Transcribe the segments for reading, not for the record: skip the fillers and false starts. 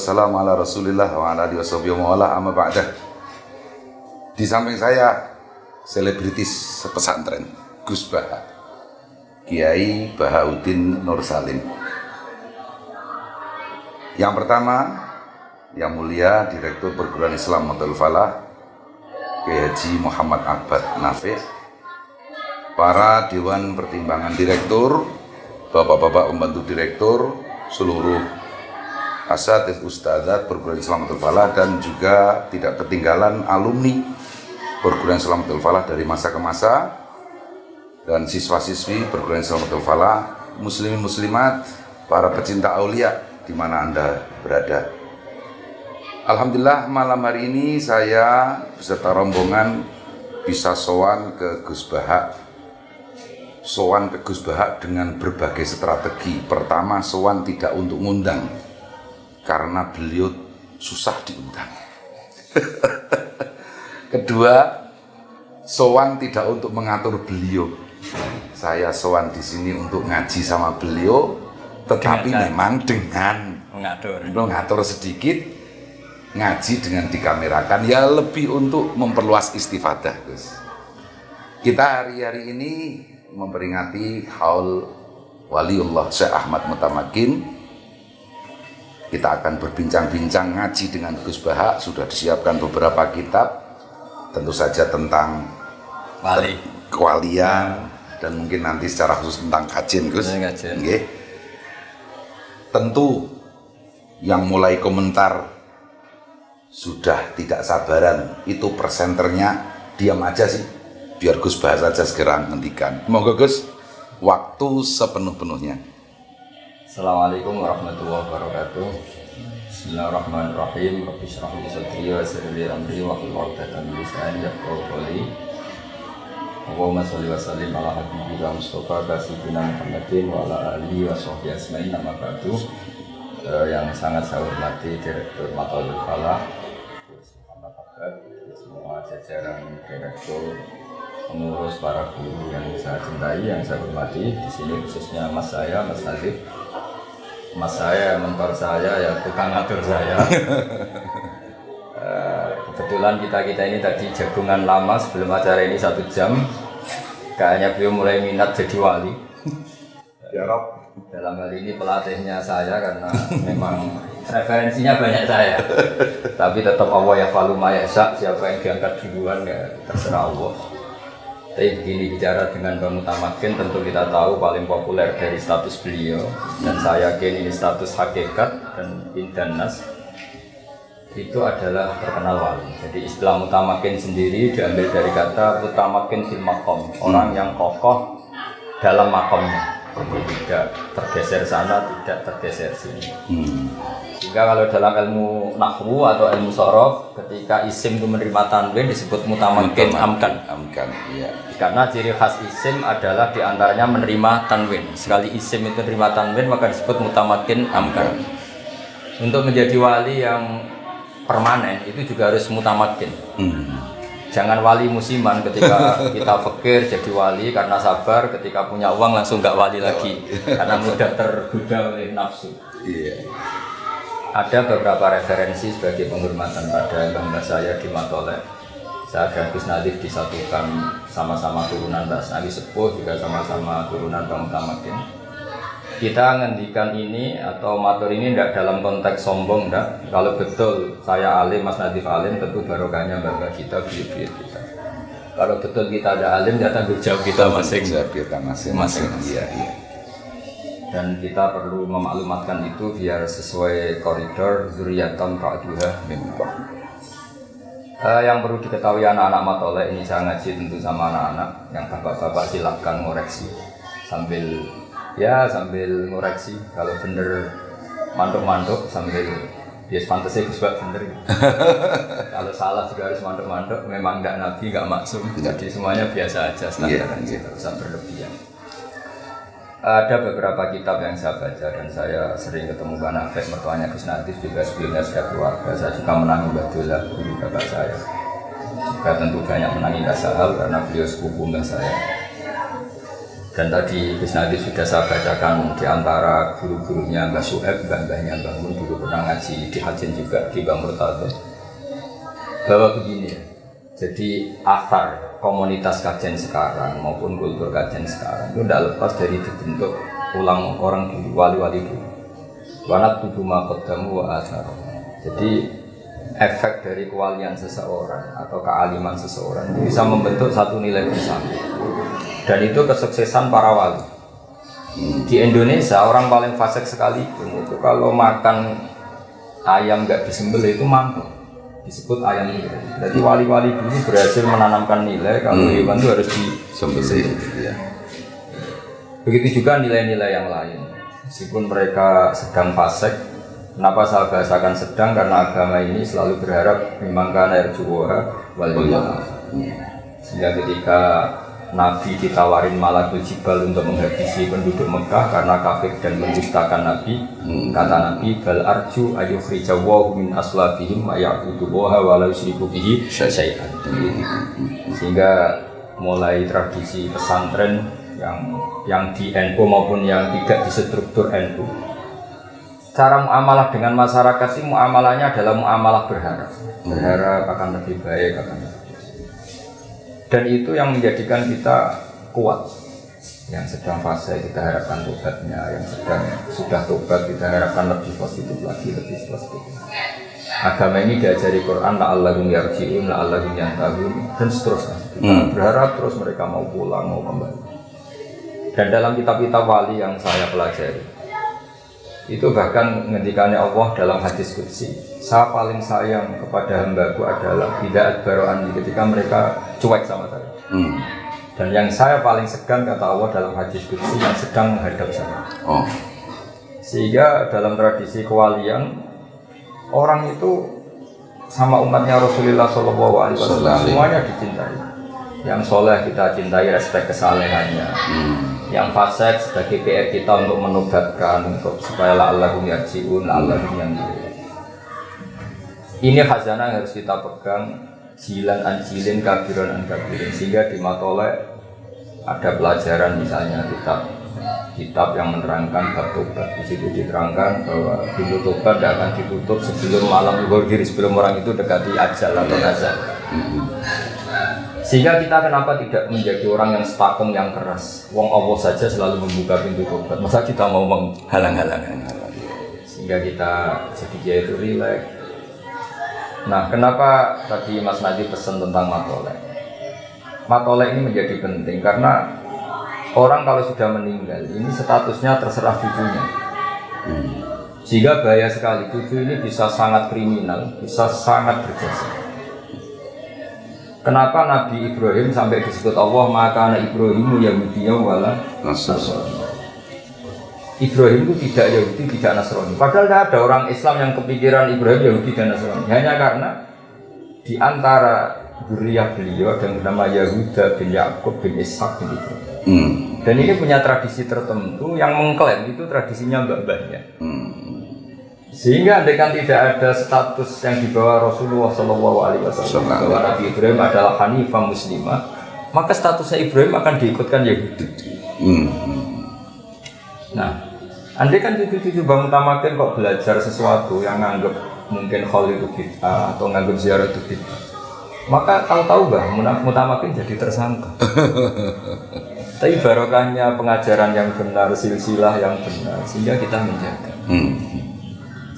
wassalamu ala Rasulillah wa ala alihi washabihi wa ala amma ba'dah. Di samping saya selebritis pesantren Gus Baha, Kiai Bahauddin Nur Salim. Yang pertama, yang mulia Direktur Perguruan Islam Matul Falah Kiai Haji Muhammad Abad Nafi', para Dewan Pertimbangan Direktur, Bapak-bapak pembantu direktur, seluruh asatidz ustadzat Perguruan Islam Matul Falah, dan juga tidak ketinggalan alumni Perguruan Islam Matul Falah dari masa ke masa, dan siswa-siswi Perguruan Islam Matul Falah, muslimin muslimat, para pecinta aulia di mana Anda berada. Alhamdulillah malam hari ini saya beserta rombongan bisa sowan ke Gus Baha. Sowan ke Gus Baha dengan berbagai strategi. Pertama, sowan tidak untuk ngundang karena beliau susah diundang. Kedua, sowan tidak untuk mengatur beliau. Saya sowan di sini untuk ngaji sama beliau, tetapi memang dengan mengatur sedikit, ngaji dengan dikamerakan, ya lebih untuk memperluas istifadah, Gus. Kita hari-hari ini memperingati haul Waliullah Syekh Ahmad Mutamakin. Kita akan berbincang-bincang ngaji dengan Gus Baha. Sudah disiapkan beberapa kitab, tentu saja tentang kewalian, dan mungkin nanti secara khusus tentang kajian, Gus. Okay. Tentu yang mulai komentar sudah tidak sabaran, itu presenternya diam aja sih, biar Gus Baha saja segera menghentikan. Monggo Gus, waktu sepenuh-penuhnya. Assalamualaikum warahmatullahi wabarakatuh. Bismillahirrahmanirrahim. Rabbi shrah li sadri wa yassir li amri wahlul 'uqdatam min lisani yafqahu qawli. Allahumma sholli wa sallim ala habibina Mustafa sayyidina Muhammadin wa ala alihi wa sahbihi ajmain. Amma ba'du. Yang sangat saya hormati Direktur Matul Falah Muhammad Abad, semua jajaran direktur, pengurus, para guru yang saya cintai, yang saya hormati di sini, khususnya Mas saya, Mas Nadif. Mas saya, mentor saya, ya tukang ngatur saya. Kebetulan kita ini tadi jagungan lama sebelum acara ini 1 jam. Kayaknya beliau mulai minat jadi wali. Ya Rob. Dalam hal ini pelatihnya saya, karena memang referensinya banyak saya. Tapi tetap Allah yaf'alu ma yasha', siapa yang diangkat duluan ya terserah Allah. Tapi begini, bicara dengan Bang Mutamakin, tentu kita tahu paling populer dari status beliau, dan saya yakin ini status hakikat dan indanas, itu adalah terkenal wali. Jadi istilah Mutamakin sendiri diambil dari kata Mutamakin fil maqam, orang yang kokoh dalam makomnya, jadi tidak tergeser sana, tidak tergeser sini. Sehingga kalau dalam ilmu nahwu atau ilmu sorof, ketika isim itu menerima tanwin disebut mutamakin amkan. Iya. Karena ciri khas isim adalah diantaranya menerima tanwin. Sekali isim itu menerima tanwin maka disebut mutamakin amkan. Untuk menjadi wali yang permanen itu juga harus mutamakin. Jangan wali musiman, ketika kita fakir jadi wali karena sabar, ketika punya uang langsung nggak wali lagi karena mudah tergoda oleh nafsu. Ada beberapa referensi sebagai penghormatan pada bangga saya di Matolek. Saya dan Gus Nadif disatukan, sama-sama turunan Mbak Nabi Sepuh, juga sama-sama turunan Bang Mutamakin. Kita ngendikan ini atau matur ini tidak dalam konteks sombong, enggak. Kalau betul saya alim, Mas Nadif alim, tentu barokahnya bangga kita, buyut-buyut kita. Kalau betul kita ada alim, ya tanggung jawab kita masing-masing. Iya. Dan kita perlu memaklumatkan itu biar sesuai koridor zuriyatan ba'duha min ba'd. Yang perlu diketahui anak-anak Matolek ini, saya ngaji tentu sama anak-anak, yang bapak-bapak silakan ngoreksi sambil ngoreksi. Kalau bener mantuk-mantuk sambil bias pantasnya Gus Bak bener. Kalau salah juga harus mantuk-mantuk. Memang enggak nabi, enggak maksum. Jadi semuanya biasa aja, standar aja, tidak usah berlebihan. Ada beberapa kitab yang saya baca, dan saya sering ketemu Mbak Nafek, mertuanya Gus Nadif, juga sebelumnya sudah keluarga. Saya juga menangi Mbak Dola, guru bapak saya. Juga tentu banyak menangi Mbak Sahal karena beliau sepupu Mbak saya. Dan tadi Gus Nadi sudah saya bacakan di antara guru-gurunya Mbah Su'eb, mbah-mbahnya Mbah Mun dulu pernah ngaji di Hajin juga di Bang Murtado. Bahwa begini ya, jadi akar komunitas kajian sekarang maupun kultur kajian sekarang itu tidak lepas dari dibentuk ulang orang dulu, wali-wali dulu. Wanat tubuh makodamu wa asar. Jadi efek dari kewalian seseorang atau kealiman seseorang itu bisa membentuk satu nilai bersama. Dan itu kesuksesan para wali. Di Indonesia orang paling fasik sekalipun itu kalau makan ayam nggak disembelih itu mangkuk, disebut ayam itu. Jadi wali-wali dulu berhasil menanamkan nilai kalau hewan itu harus disembelih. Ya. Begitu juga nilai-nilai yang lain. Meskipun mereka sedang fasik, kenapa saya bahasakan sedang? Karena agama ini selalu berharap memang karena erjuwa wal sehingga ketika Nabi ditawarin Malakul Jibal untuk menghabisi penduduk Mekah karena kafir dan mendustakan Nabi, kata Nabi bal arju ayukhrijawahu min aslabihim ma'ya'budullaha wa la yusyriku bihi syai'an. Sehingga mulai tradisi pesantren yang di NU maupun yang tidak di struktur NU, cara muamalah dengan masyarakat sih muamalahnya adalah muamalah berharap akan lebih baik, akan lebih. Dan itu yang menjadikan kita kuat. Yang sedang fase kita harapkan tobatnya, yang sudah tobat kita harapkan lebih positif lagi, lebih positif. Agama ini diajari Quran la'allahum yarji'un, la'allahum yantahun, dan seterusnya. Kita berharap terus mereka mau pulang, mau kembali. Dan dalam kitab-kitab wali yang saya pelajari, itu bahkan ngendikannya Allah dalam hadis qudsi, saya paling sayang kepada hambaku adalah tidak adbaro'an ketika mereka cuek sama saya. Dan yang saya paling segan kata Allah dalam hadis qudsi yang sedang menghadap saya. Sehingga dalam tradisi kewalian orang itu sama umatnya Rasulullah SAW semuanya dicintai. Yang soleh kita cintai, respek kesalehannya. Yang fasik sebagai PR kita untuk menobatkan, untuk supaya la'allahum yarji'un, la'allahum yantahun. Ini khazanah yang harus kita pegang, jilan an jilin, kabiran an kabirin. Sehingga di Matolek ada pelajaran misalnya kitab yang menerangkan bab tobat. Di situ diterangkan bahwa pintu tobat tidak akan ditutup sebelum malam zuhur, sebelum orang itu dekati ajal atau nazar. Sehingga kita kenapa tidak menjadi orang yang stakung, yang keras. Wong Allah saja selalu membuka pintu tobat. Masa kita mau menghalang-halangan? Sehingga kita jadi dia itu rileks. Nah, kenapa tadi Mas Nadi pesan tentang Matolek? Matolek ini menjadi penting karena orang kalau sudah meninggal ini statusnya terserah cucunya. Sehingga bahaya sekali, cucu ini bisa sangat kriminal, bisa sangat berjasa. Kenapa Nabi Ibrahim sampai disebut Allah maka anak Ibrahimu Yahudiyya wala Nasrani. Ibrahim itu tidak Yahudi, tidak Nasrani. Padahal tidak ada orang Islam yang kepikiran Ibrahim Yahudi dan Nasrani. Hanya karena di antara zuriyah beliau ada yang bernama Yahuda bin Yakub bin Ishak bin Ibrahim. Dan ini punya tradisi tertentu yang mengklaim itu tradisinya mbak-mbaknya. Sehingga andaikan tidak ada status yang dibawa Rasulullah SAW bahwa Nabi Ibrahim adalah Hanifah Muslimah, maka statusnya Ibrahim akan diikutkan Yahudi. Nah, andaikan cucu-cucu Bang Mutamakin kok belajar sesuatu yang nganggep mungkin khol itu bid'ah atau nganggep ziarah itu bid'ah, maka tahu-tahu Bang Mutamakin jadi tersangka. Tapi barokahnya pengajaran yang benar, silsilah yang benar, sehingga kita menjaga.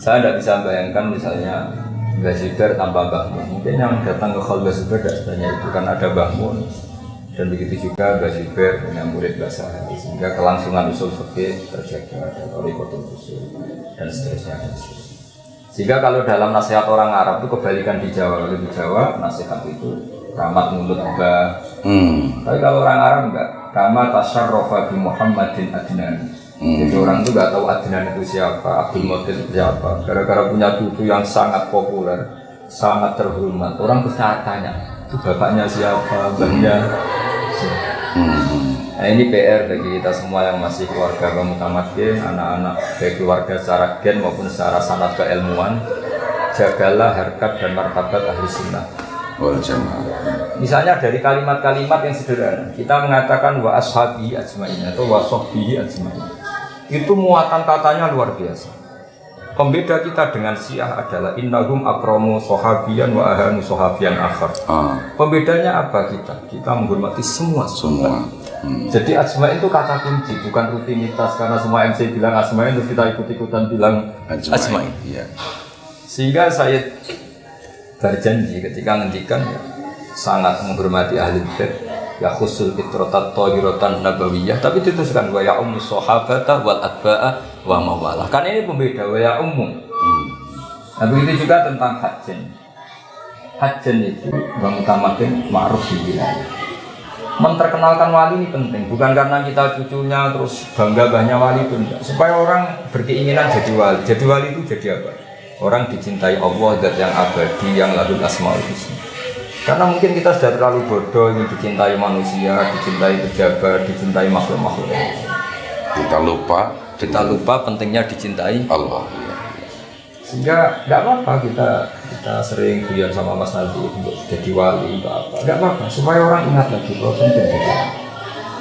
Saya tidak bisa bayangkan misalnya Mbah Zubair tanpa Mbah Mun. Mungkin yang datang ke Khol Mbah Zubair tidak sebanyak itu karena ada Mbah Mun. Dan begitu juga Mbah Zubair dengan murid Mbah Sahari. Sehingga kelangsungan usul fikih terjaga, ada thariqatul usul dan seterusnya. Sehingga kalau dalam nasihat orang Arab itu kebalikan di Jawa. Kalau di Jawa nasihat itu rahmat mulut Mbah. Tapi kalau orang Arab enggak. Kama tasyarrafa bi Muhammadin Adnan. Jadi orang itu nggak tahu Adnan itu siapa, Abdul Muttalib itu siapa. Gara-gara punya cucu yang sangat populer, sangat terhormat, orang bisa tanya, itu bapaknya siapa, mbahnya siapa. Nah ini PR bagi kita semua yang masih keluarga Bang Mutamakin, anak-anak baik keluarga secara gen maupun secara sanad keilmuan. Jagalah harkat dan martabat ahli sunnah. wal jamaah. Misalnya dari kalimat-kalimat yang sederhana, kita mengatakan wa ashabi ajmain atau wa sahbihi ajmain. Itu muatan katanya luar biasa. Pembeda kita dengan Syiah adalah innahum akramu sahabiyan wa ahanu sahabiyan akhar. Pembedanya apa kita? Kita menghormati semua. Jadi ajmain itu kata kunci, bukan rutinitas karena semua MC bilang ajmain terus kita ikut-ikutan bilang ajmain. Iya. Sehingga saya berjanji ketika ngendikan sangat menghormati ahli bait ya khusul fitratat thahiratan nabawiyah, tapi dituliskan wa ya ummu sahabata wal atba'a wa mawalah. Kan ini pembeda wa ya ummu. Nah begitu juga tentang hajjen. Hajjen itu mengutamakan ma'ruf di wilayah. Menterkenalkan wali ini penting, bukan karena kita cucunya terus bangga banyak wali itu enggak. Supaya orang berkeinginan jadi wali. Jadi wali itu jadi apa? Orang dicintai Allah, zat yang abadi, yang lahul asmaul husna. Karena mungkin kita sudah terlalu bodoh ingin dicintai manusia, dicintai pejabat, dicintai makhluk-makhluk. Kita lupa pentingnya dicintai Allah. Sehingga nggak apa-apa kita sering guyon sama Mas Naldi untuk jadi wali, nggak apa-apa. Supaya orang ingat lagi bahwa penting jadi wali.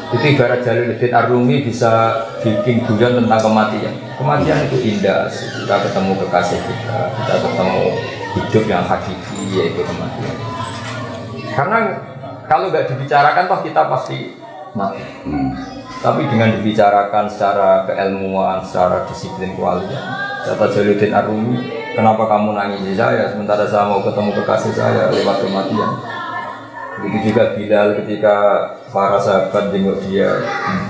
Itu ibarat Jalaluddin Ar-Rumi bisa bikin guyon tentang kematian. Kematian itu indah. Kita ketemu kekasih kita ketemu hidup yang hakiki, yaitu kematian. Karena kalau nggak dibicarakan toh kita pasti mati. Tapi dengan dibicarakan secara keilmuan, secara disiplin kewalian. Kata Jalaluddin Ar-Rumi, kenapa kamu nangis saya sementara saya mau ketemu kekasih saya lewat kematian? Begitu juga Bilal ketika para sahabat jenguk dia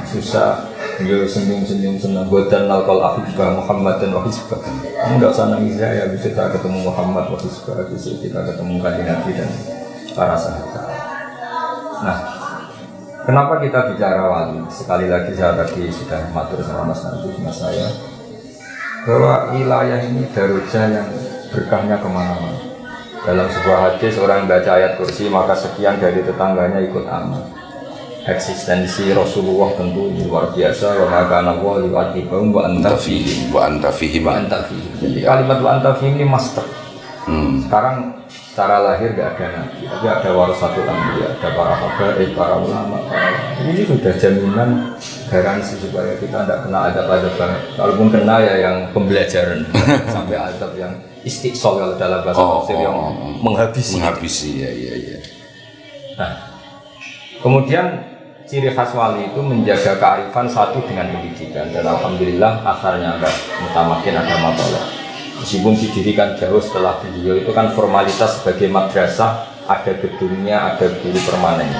susah, dia senyum-senyum senang. Godan nalkal ahibah Muhammad dan wahisbah. Kamu nggak usah nangis saya, bisa kita ketemu Muhammad wahisbah, bisa kita ketemu Kanjeng Nabi dan para sahabat. Nah, kenapa kita bicara wali? Sekali lagi saya tadi sudah matur sama Mas Nanti, Mas saya, bahwa wilayah ini darujah yang berkahnya kemana-mana. Dalam sebuah hadis orang baca ayat kursi maka sekian dari tetangganya ikut aman. Eksistensi Rasulullah tentu luar biasa. Wa maka nawa liwatibahum wa anta fihim. Jadi kalimat wa anta fihim ini master. Sekarang secara lahir tidak ada nabi, tapi ada warasatul anbiya, ada para habaib, para ulama. Ini sudah jaminan garansi supaya kita tidak kena adab-adab banget. Kalaupun kena ya yang pembelajaran sampai adab yang istiqsal kalau dalam bahasa tafsir yang menghabisi. Ya. Nah, kemudian ciri khas wali itu menjaga kearifan satu dengan pendidikan dan alhamdulillah akarnya agak mutamakin ada matolah. Meskipun didirikan jauh setelah beliau itu kan formalitas sebagai madrasah, ada gedungnya, ada guru permanennya.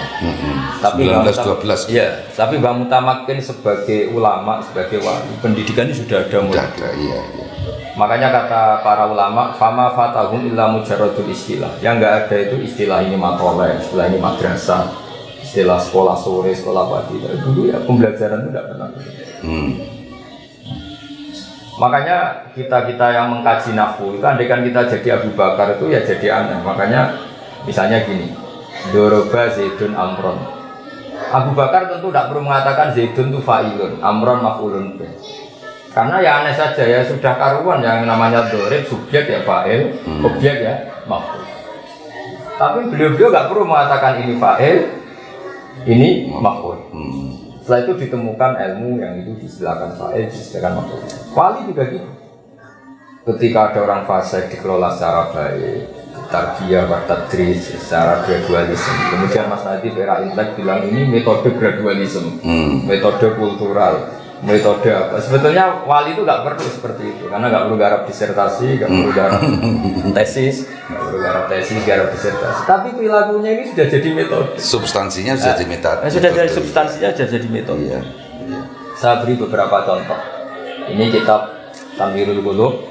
Tapi 1912. Ya, tapi Mbak Mutamakin sebagai ulama, sebagai wali, pendidikannya sudah ada mulai. Iya. Makanya kata para ulama, fama fatahum illa mujarradul istilah. Yang enggak ada itu istilah ini matoleh, istilah ini madrasah, istilah sekolah sore, sekolah pagi. Dulu ya pembelajaran itu tidak pernah. Makanya kita yang mengkaji nahwu itu andaikan kita jadi Abu Bakar itu ya jadi aneh. Makanya misalnya gini, doroba Zaidun Amron. Abu Bakar tentu tidak perlu mengatakan Zaidun itu fa'ilun, Amron maf'ulun. Karena ya aneh saja ya sudah karuan yang namanya dorib subjek ya fa'il, objek ya maf'ul. Tapi beliau nggak perlu mengatakan ini fa'il, ini maf'ul. Setelah itu ditemukan ilmu yang itu disilakan fa'il, disilakan maf'ul. Wali juga gitu. Ketika ada orang fasik dikelola secara baik, tarbiyah wa tadris secara gradualisme. Kemudian Mas Nadif era intelek bilang ini metode gradualisme, metode kultural, metode apa? Sebetulnya wali itu nggak perlu seperti itu, karena nggak perlu garap disertasi, nggak perlu garap tesis, garap disertasi. Tapi perilakunya ini sudah jadi metode. Substansinya sudah jadi metode. Sudah dari substansinya sudah jadi metode. Iya. Saya beri beberapa contoh. Ini kitab Tanwirul Qulub,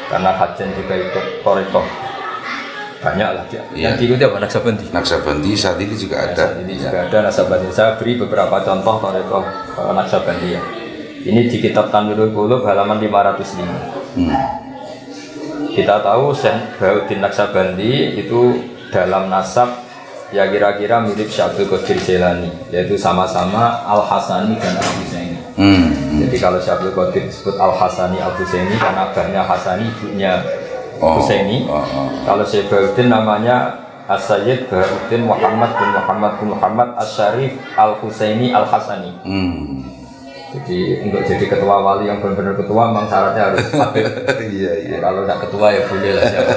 karena Hajjan juga ikut Torikoh. Banyak lah dia. Yang diikuti apa? Naksabandi saat ini juga ada. Saat ini juga ada Naksabandi. Saya beri beberapa contoh Torikoh Naksabandi ya. Ini di kitab Tanwirul Qulub halaman 505. Kita tahu Syekh Bahauddin Naksabandi itu dalam nasab ya kira-kira mirip Syekh Abdul Qadir Jailani, yaitu sama-sama Al-Hasani dan Al-Husaini. Jadi kalau Syekh Abdul Qadir disebut Al-Hasani Al-Husaini karena abahnya Hasani, ibunya Husaini. Kalau Syekh Bahauddin namanya As-Sayyid Baharuddin Muhammad bin Muhammad Asy-Syarif Al-Husaini Al-Hasani. Jadi untuk jadi ketua wali yang benar-benar ketua memang syaratnya harus hadir. Iya. Kalau tidak ketua ya boleh lah siapa.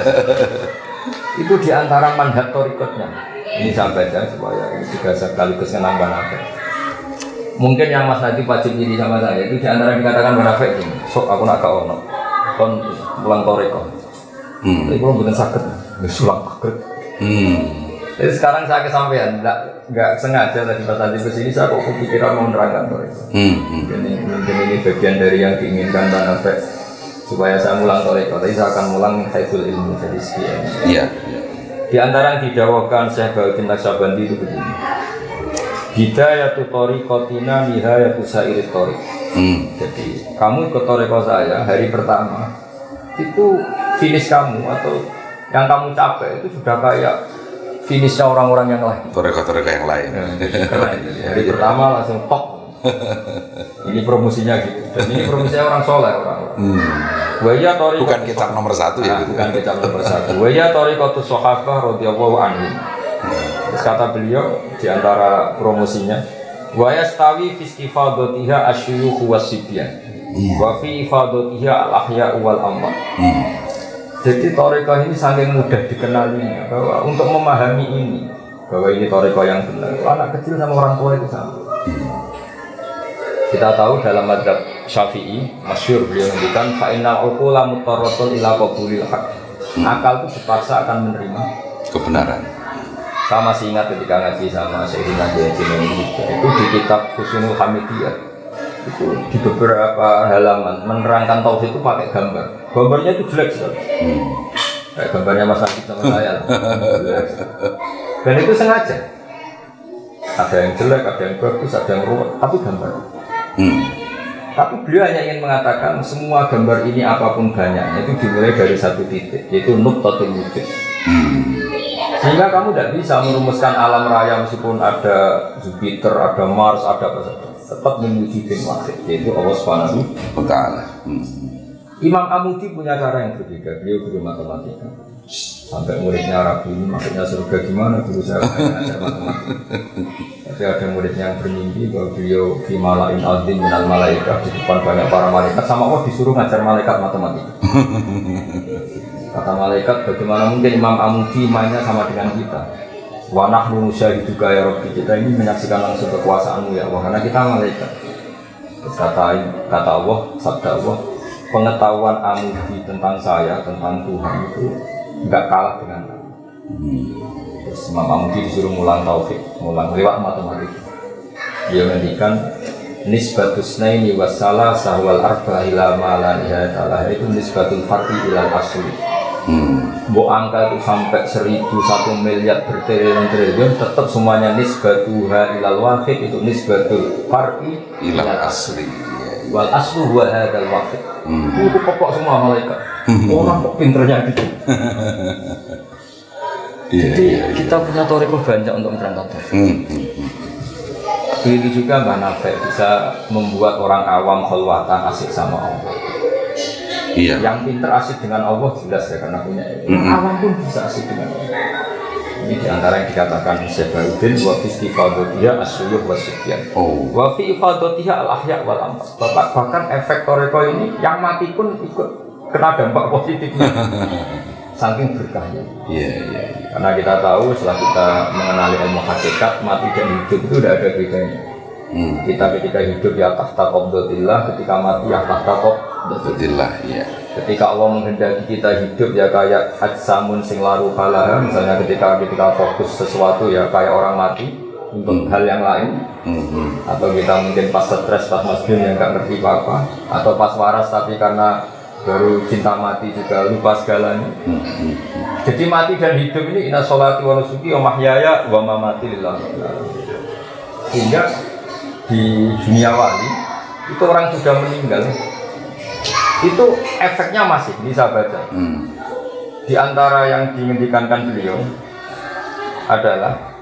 Itu diantara manhaj torikotnya. Ini saya baca supaya ini juga sekaligus menambah nafas. Mungkin yang Mas Nadi wajib iri sama saya itu diantara yang dikatakan munafik ini. Sok aku nak kau ono, kon pulang torikot. Tapi kalau bukan sakit, sulang sakit. Jadi sekarang saya kesampaian, nggak sengaja tadi pas tadi kesini saya kok kepikiran mau menerangkan toriko. Mungkin ini bagian dari yang diinginkan Bang Afek supaya saya mulang toriko. Tapi saya akan mulang haiful ilmu dari sekian. Iya. Di antara yang didawahkan Syekh Baharuddin Naqsyabandi itu begini. Hidayatu torikotina nihayatu sairit torik. Jadi kamu ikut toriko saya hari pertama itu finish kamu atau yang kamu capai itu sudah kayak finishnya orang-orang yang lain. Toreko-toreko yang lain. Keren. Hari pertama langsung top. Ini promosinya gitu. Dan ini promosinya orang soleh orang-orang. Bukan kitab nomor 1 ya. Bukan kitab nomor 1. Waya torikotus sahabah radhiyallahu anhum. Terus kata beliau di antara promosinya, waya stawi fistifadatiha asyuyukh wasibyan. Wa fi ifadatiha al-ahya wal amwat. Jadi toriko ini saking mudah dikenalinya bahwa untuk memahami ini bahwa ini toriko yang benar, anak kecil sama orang tua itu sama. Kita tahu dalam madzhab Syafi'i masyhur beliau menunjukkan fa'innal uqula mutarratun ila qabulil haq. Akal itu dipaksa akan menerima kebenaran. Saya masih ingat ketika ngaji sama Sayyidina Jainuddin itu di kitab Husnul Hamidiyah. Itu di beberapa halaman menerangkan tauhid itu pakai gambar. Gambarnya itu jelek sekali. Kayak gambarnya Mas Akib sama saya. Dan itu sengaja. Ada yang jelek, ada yang bagus, ada yang ruwet, tapi gambar. Tapi beliau hanya ingin mengatakan semua gambar ini apapun banyaknya itu dimulai dari satu titik, yaitu nuqtatul wujud. Sehingga kamu tidak bisa merumuskan alam raya meskipun ada Jupiter, ada Mars, ada apa saja. Tetap menuju bin wahid, yaitu Allah Subhanahu wa ta'ala. Imam Amudi punya cara yang berbeda. Beliau guru matematika. Sampai muridnya ragu ini maksudnya surga gimana? Guru saya ngajar matematika. Tapi ada muridnya yang bermimpi bahwa beliau di malain azim minal malaikat, di depan banyak para malaikat, sama Allah disuruh ngajar malaikat matematika. Kata malaikat, bagaimana mungkin Imam Amudi mainnya sama dengan kita? Wa nahnu nusyahiduka ya Rabbi, kita ini menyaksikan langsung kekuasaanmu ya Allah, karena kita malaikat. Terus kata Allah, sabda Allah, pengetahuan Amudi tentang saya, tentang Tuhan itu enggak kalah dengan kamu. Terus Imam Amudi disuruh mulang tauhid, mulang lewat matematika. Dia menghentikan nisbatus naini wassalah sahwal arba ila ma la nihayata itu nisbatul far'i ila asli. Bo angka itu sampai 1.000, 1 miliar bertriliun tetap semuanya nisbatuha ilal wahid, itu nisbatul far'i ilal asli. Wal aslu huwa hadzal wahid. Itu pokok semua malaikat. Orang kok pinternya gitu. Jadi kita punya toriko banyak untuk menerangkan tauhid. Begitu juga Mbak Nafek bisa membuat orang awam khalwatan asik sama Allah. Iya. Yang pintar asik dengan Allah jelas ya karena punya ilmu. Awam pun bisa asik dengan Allah. Ini diantara yang dikatakan Syekh Baharuddin wa fi ifadatiha asyuyukh wasibyan. Wa fi ifadatiha al-ahya wal amwat. Bahkan efek toriko ini yang mati pun ikut kena dampak positifnya. Saking berkahnya. Iya. Karena kita tahu setelah kita mengenali ilmu hakikat, mati dan hidup itu tidak ada bedanya. Kita ketika hidup ya tahta qabdatillah, ketika mati ya tahta qabdatillah. Iya. Ketika Allah menghendaki kita hidup ya kayak ajsamun sing laru falaha, misalnya ketika fokus sesuatu ya kayak orang mati untuk hal yang lain. Atau kita mungkin pas stres, pas masjid yang nggak ngerti apa-apa, atau pas waras tapi karena baru cinta mati juga lupa segalanya. Jadi mati dan hidup ini inna sholati wa nusuki wa mahyaya wa mamati lillahi. Sehingga di dunia wali itu orang sudah meninggal, itu efeknya masih bisa baca. Di antara yang diinginkan beliau adalah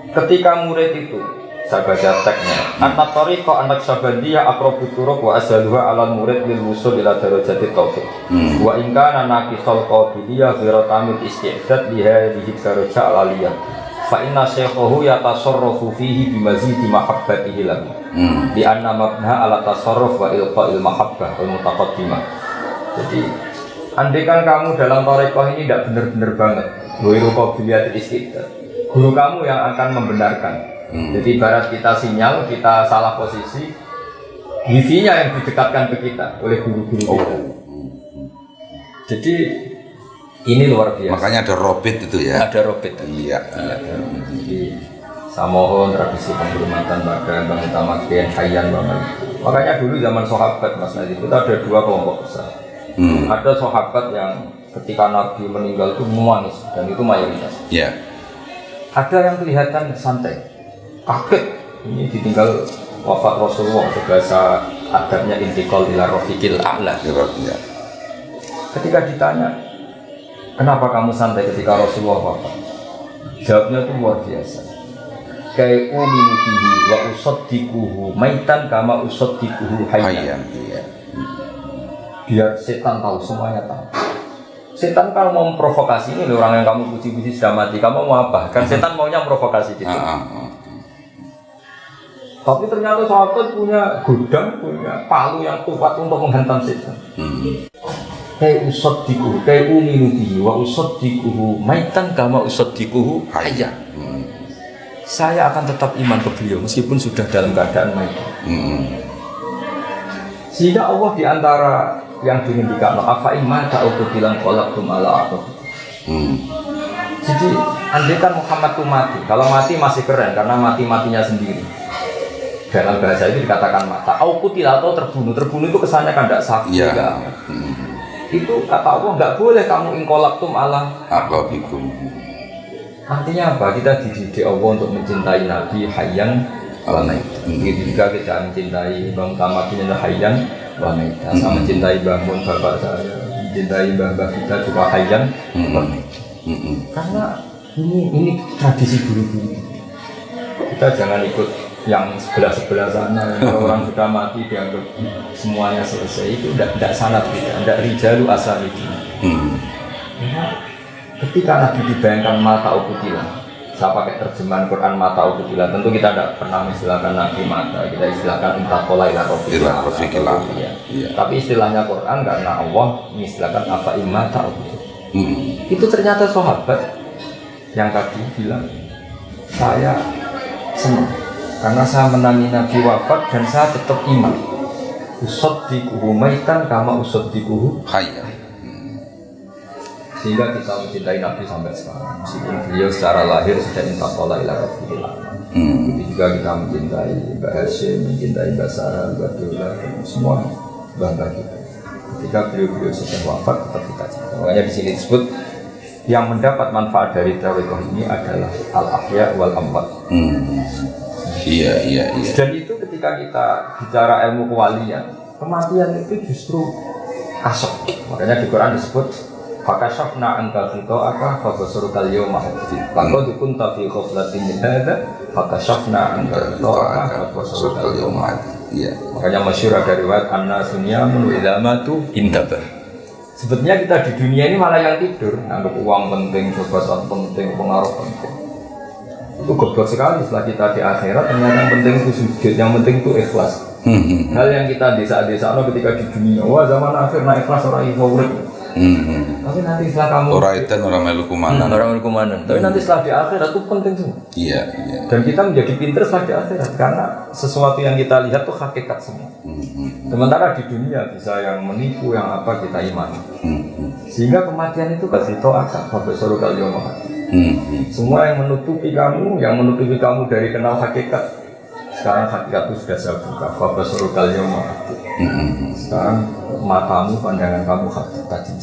ketika murid itu saya baca teksnya. Anak tariqah anak sabandiyah aqrabut turuq wa ashaluha 'alal murid lil wusul ila darajati tauhid. Wa in kana naqisal qabiliyah ghairu tamit isti'dad li hadhihi daraja al-aliyah. Fa inna shaykhahu yatasarrafu fihi bimazidi mahabbatihi lahu. Di anna mabna ala tasarruf wa ilqa'il mahabbah wal mutaqaddimah. Jadi andaikan kamu dalam tariqah ini tidak benar-benar banget, ghairu qabiliyah isti'dad, guru kamu yang akan membenarkan. Jadi ibarat kita sinyal, kita salah posisi, wifi-nya yang didekatkan ke kita oleh guru-guru kita. Jadi ini luar biasa. Makanya ada robit itu ya. Ada robit. Iya. Jadi saya mohon tradisi penghormatan pada Bang Utamakian Hayyan banget. Makanya dulu zaman sahabat Mas Nadif itu ada dua kelompok besar. Ada sahabat yang ketika Nabi meninggal itu menangis dan itu mayoritas. Iya. Ada yang kelihatan santai. Kaget, ini ditinggal wafat Rasulullah, bahasa adabnya intikal ila rafiqil a'la. Ya. Ketika ditanya, kenapa kamu santai ketika Rasulullah wafat? Jawabnya itu luar biasa. Kayak uminu bihi wa usaddiquhu maitan kama usaddiquhu hayyan. Iya. Biar setan tahu, semuanya tahu. Setan kalau mau memprovokasi, ini orang yang kamu puji-puji sudah mati, kamu mau apa? Kan setan maunya memprovokasi gitu. Tapi ternyata sahabat punya gudang, punya palu yang kuat untuk menghantam setan. Kayak usaddiquhu, kayak uminu bihi wa usaddiquhu maitan kama usaddiquhu hayyan. Saya akan tetap iman ke beliau meskipun sudah dalam keadaan mati. Sehingga Allah diantara yang dihentikan apa imma ta'ubu bilang qalaqtum ala aqab. Jadi andaikan Muhammad itu mati, kalau mati masih keren karena mati-matinya sendiri. Dalam bahasa itu dikatakan mata. Aukutil atau terbunuh. Terbunuh itu kesannya kan tidak sakit. Ya. Itu kata Allah nggak boleh kamu ingkolaktum ala aqabikum. Artinya apa? Kita dididik Allah untuk mencintai Nabi Hayyan wa Maitan. Begitu juga kita mencintai Bang Tamat ini Hayyan wa Maitan. Sama mencintai bangun bapak saya, mencintai mbah kita juga Hayyan wa Maitan. Karena ini tradisi guru-guru. Kita jangan ikut yang sebelah sana. Kalau orang sudah mati dianggap semuanya selesai, itu tidak sanad kita, tidak rijalu asal itu. Ketika Nabi dibayangkan mata ukutilan, saya pakai terjemahan Quran mata ukutilan, tentu kita tidak pernah istilahkan Nabi mata, kita istilahkan intakola ila rofiqillah. Tapi istilahnya Quran karena Allah mengistilahkan apa mata ukutilan. Itu ternyata sahabat yang tadi bilang, saya senang karena saya menangi Nabi wafat dan saya tetap iman. Usaddiquhu maitan kama usaddiquhu hayyan. Sehingga kita mencintai Nabi sampai sekarang. Meskipun beliau secara lahir sudah intaqala ila rafiqillah. Itu juga kita mencintai Mbak Hashim, mencintai Mbak Sarah, Mbak Dola, semua bangga kita. Ketika beliau sudah wafat tetap kita cinta. Makanya di sini disebut yang mendapat manfaat dari tariqah ini adalah al-ahya wal amwat. Iya. Dan itu ketika kita bicara ilmu kewalian, kematian itu justru kasaf. Makanya di Quran disebut fakashafna anka ghita'aka fabasarukal yawma hadid. Laqad kunta fi ghaflatin min hadza fakashafna anka ghita'aka fabasarukal yawma hadid. Iya. Makanya masyhur ada riwayat anna sunyamun wa idza matu intabar. Sebetulnya kita di dunia ini malah yang tidur, anggap uang penting, jabatan penting, pengaruh penting. Itu goblok sekali setelah kita di akhirat. Ternyata yang penting itu sujud, yang penting itu ikhlas. Hal yang kita desa-desa ketika di dunia, wah zaman akhir naik ikhlas orang ikhlas. Tapi nanti setelah kamu orang itu orang melu kumanan. Tapi nanti setelah di akhirat itu penting semua. Iya. Dan kita menjadi pintar setelah di akhirat karena sesuatu yang kita lihat itu hakikat semua. Sementara di dunia bisa yang menipu, yang apa kita imani. Sehingga kematian itu kasih toh akan babesoro kali omah. Semua yang menutupi kamu dari kenal hakikat. Sekarang hakikat itu sudah saya buka. Babesoro kali omah. Sekarang matamu, pandangan kamu hakikat tadi.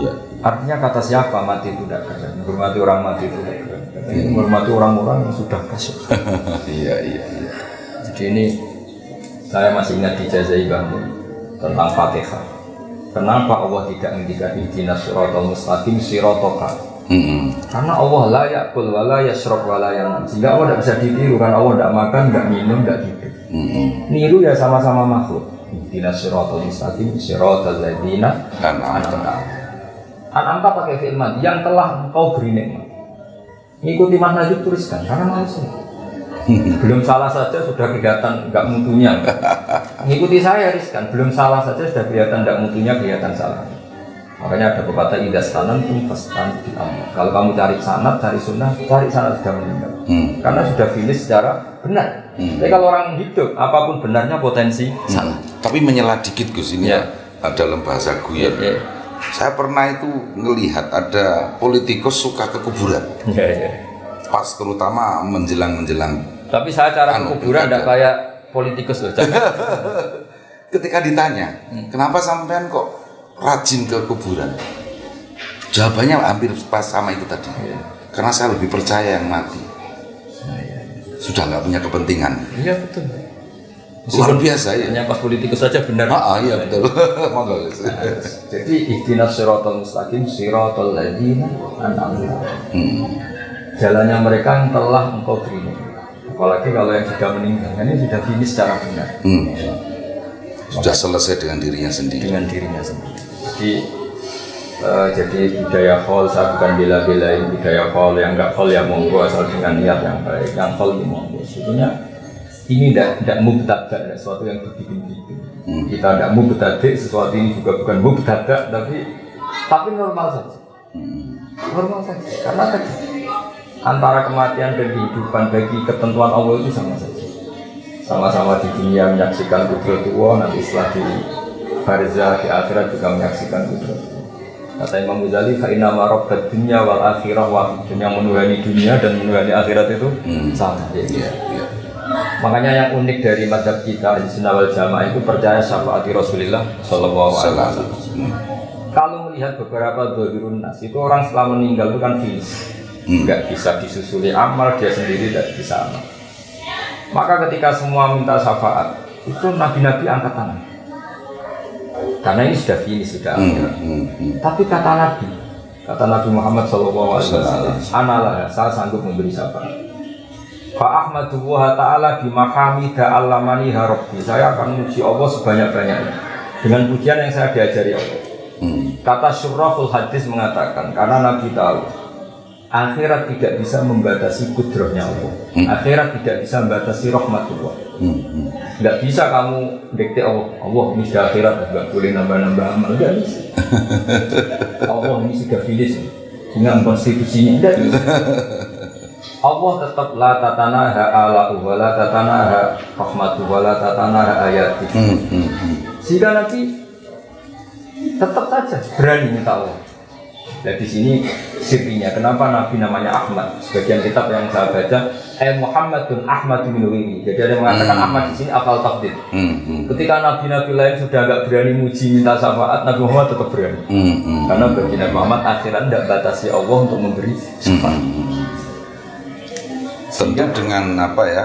Iya. Artinya kata siapa mati itu tidak keren. Menghormati orang mati itu tidak keren. Menghormati orang-orang yang sudah kasih. Iya. Jadi ini saya masih ingat dijazahi bangun tentang Fatihah. Kenapa Allah tidak menjadikan ihdinas siratal mustaqim siratoka? Karena Allah la ya'kul wa la yashrab wa la yanam. Sehingga Allah tidak bisa ditiru karena Allah tidak makan, tidak minum, tidak tidur. Niru ya sama-sama makhluk. Ihdinas siratal mustaqim siratal ladzina an'amta. An'amta pakai fi'il madhi yang telah engkau beri nikmat. Ngikuti Mas Najib tuliskan karena manusia. Belum salah saja sudah kelihatan enggak mutunya. Ngikuti saya riskan, belum salah saja sudah kelihatan enggak mutunya, kelihatan salah. Makanya ada pepatah idas tanam pun fastan diamal. Kalau kamu cari sanad, cari sunnah, cari sanad sudah meninggal. Karena sudah finish secara benar. Tapi kalau orang hidup, apapun benarnya potensi salah. Tapi menyela dikit Gus ini ya. Dalam bahasa guyon. Saya pernah itu ngelihat ada politikus suka ke kuburan. Pas terutama menjelang. Tapi saya cara ke kuburan tidak kayak politikus loh. Ketika ditanya, kenapa sampean kok rajin ke kuburan? Jawabannya hampir pas sama itu tadi. Karena saya lebih percaya yang mati. Sudah nggak punya kepentingan. Iya betul. Luar biasa ya. Hanya pas politikus saja benar. Iya betul. Jadi ihdinas siratal mustaqim siratal ladzina an'amta. Jalannya mereka yang telah engkau beri. Apalagi kalau yang sudah meninggal, ini sudah finish secara benar. Sudah selesai dengan dirinya sendiri. Jadi budaya khol, saya bukan bela-belain budaya khol, yang enggak khol ya monggo asal dengan niat yang baik, yang khol ya monggo. Sebetulnya ini tidak mubtada, sesuatu yang dibikin-bikin. Kita tidak mubtada, sesuatu ini juga bukan mubtada, tapi normal saja. Normal saja, karena antara kematian dan kehidupan bagi ketentuan Allah itu sama saja. Sama-sama di dunia menyaksikan kudratullah, nanti setelah di barzah di akhirat juga menyaksikan kudratullah. Kata Imam Ghazali, fa inna ma rabbad dunya wal akhirah wahid. Yang menuhani dunia dan menuhani akhirat itu sama. Makanya yang unik dari mazhab kita di Sunnah wal Jamaah itu percaya syafaat Rasulullah sallallahu alaihi wasallam. Kalau melihat beberapa dzahirun nas itu orang setelah meninggal itu kan finish. Enggak bisa disusuli amal, dia sendiri tidak bisa amal. Maka ketika semua minta syafaat, itu nabi-nabi angkat tangan. Karena ini sudah finish, sudah akhir. Tapi kata Nabi Muhammad SAW, analah, saya sanggup memberi syafaat. Fa ahmadullah ta'ala bimahamida allamani harabbi. Saya akan memuji Allah sebanyak-banyaknya dengan pujian yang saya diajari Allah. Kata Syurrahul Hadis mengatakan, karena Nabi tahu akhirat tidak bisa membatasi kudrahnya Allah. Akhirat tidak bisa membatasi rahmatullah. Tidak bisa kamu dikte Allah ini sudah akhirat, tidak boleh nambah-nambah amal. Tidak bisa. Allah ini sudah finish dengan konstitusinya. Tidak bisa. Allah tetap la tatanaha ala'u wa la tatanaha rahmatu wa la tatanaha ayati. Sehingga nanti tetap saja berani minta Allah. Nah di sini sirinya, kenapa Nabi namanya Ahmad? Sebagian kitab yang saya baca, Muhammadun Ahmad bin Wiri. Jadi ada yang mengatakan Ahmad di sini akal takdir. Ketika nabi-nabi lain sudah agak berani muji minta syafaat, Nabi Muhammad tetap berani. Karena bagi Nabi Muhammad akhirat tidak batasi Allah untuk memberi syafaat. Tentu dengan apa ya,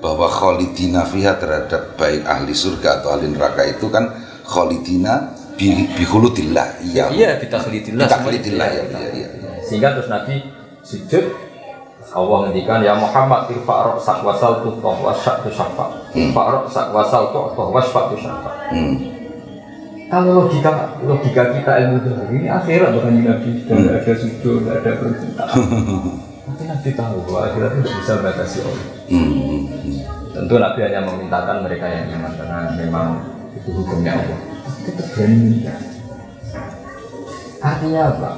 bahwa khalidina fiha terhadap baik ahli surga atau ahli neraka itu kan khalidina bihulutillah. Iya, bitakhlidillah. Iya. Sehingga terus Nabi sujud, Allah ngendikan ya Muhammad irfa' ra'sak wasal tuqah wasya'tu syafa'. Irfa' ra'sak wasal tuqah wasya'tu syafa'. Kalau logika kita ilmu ini akhirat bukan Nabi, tidak ada sujud, tidak ada perintah. Tapi Nabi tahu bahwa akhirat itu tidak bisa batasi Allah. Tentu Nabi hanya memintakan mereka yang iman karena memang itu hukumnya Allah. Tetap berani minta. Artinya apa?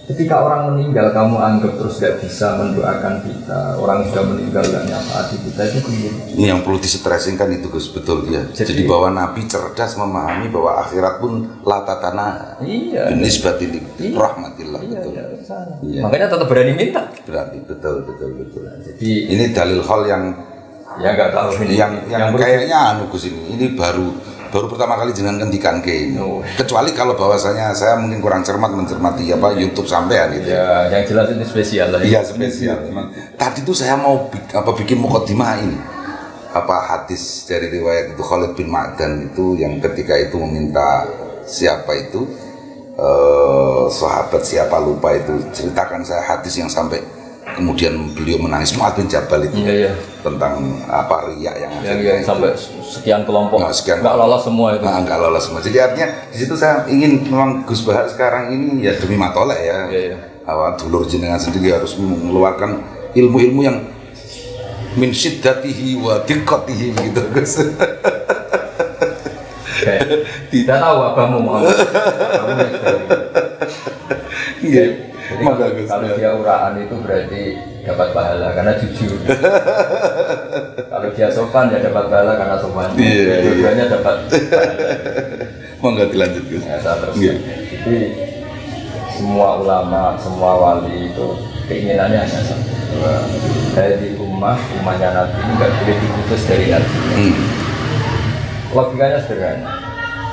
Ketika orang meninggal kamu anggap terus gak bisa mendoakan kita. Orang sudah meninggal gak nyafaati kita, itu keliru. Ini yang perlu distressing kan itu Gus, betul ya. Jadi bahwa Nabi cerdas memahami bahwa akhirat pun la tatana. Iya. Nisbatil rahmatillah. Iya, betul. Iya. Makanya tetap berani minta. Berarti betul. Jadi ini dalil hal yang ya nggak tahu ini yang kayaknya Gus ini baru pertama kali jenengan ngendikan ke ini. Kecuali kalau bahwasanya saya mungkin kurang cermat mencermati YouTube sampean gitu. Ya, yang jelas itu spesial lah. Iya, spesial. Tadi tuh saya mau bikin mukadimah ini. Hadis dari riwayat itu Khalid bin Ma'dan itu yang ketika itu meminta siapa itu sahabat siapa lupa itu ceritakan saya hadis yang sampai kemudian beliau menangis, Mu'adz bin Jabal itu tentang apa riya yang sampai sekian kelompok nggak lolos semua itu. Nah, nggak lolos semua. Jadi artinya di situ saya ingin memang Gus Bahar sekarang ini ya demi matolek ya. Dulur jenengan sendiri harus mengeluarkan ilmu-ilmu yang min syiddatihi wa diqqatihi gitu Gus. Tidak tahu abamu mau apa. Jadi kalau dia uraan itu berarti dapat pahala karena jujur. Kalau dia sopan ya dapat pahala karena sopan. Dua-duanya dapat pahala. Monggo dilanjut Gus. Ya, jadi semua ulama, semua wali itu keinginannya hanya satu. Dari umatnya Nabi ini nggak boleh diputus dari Nabi. Logikanya sederhana.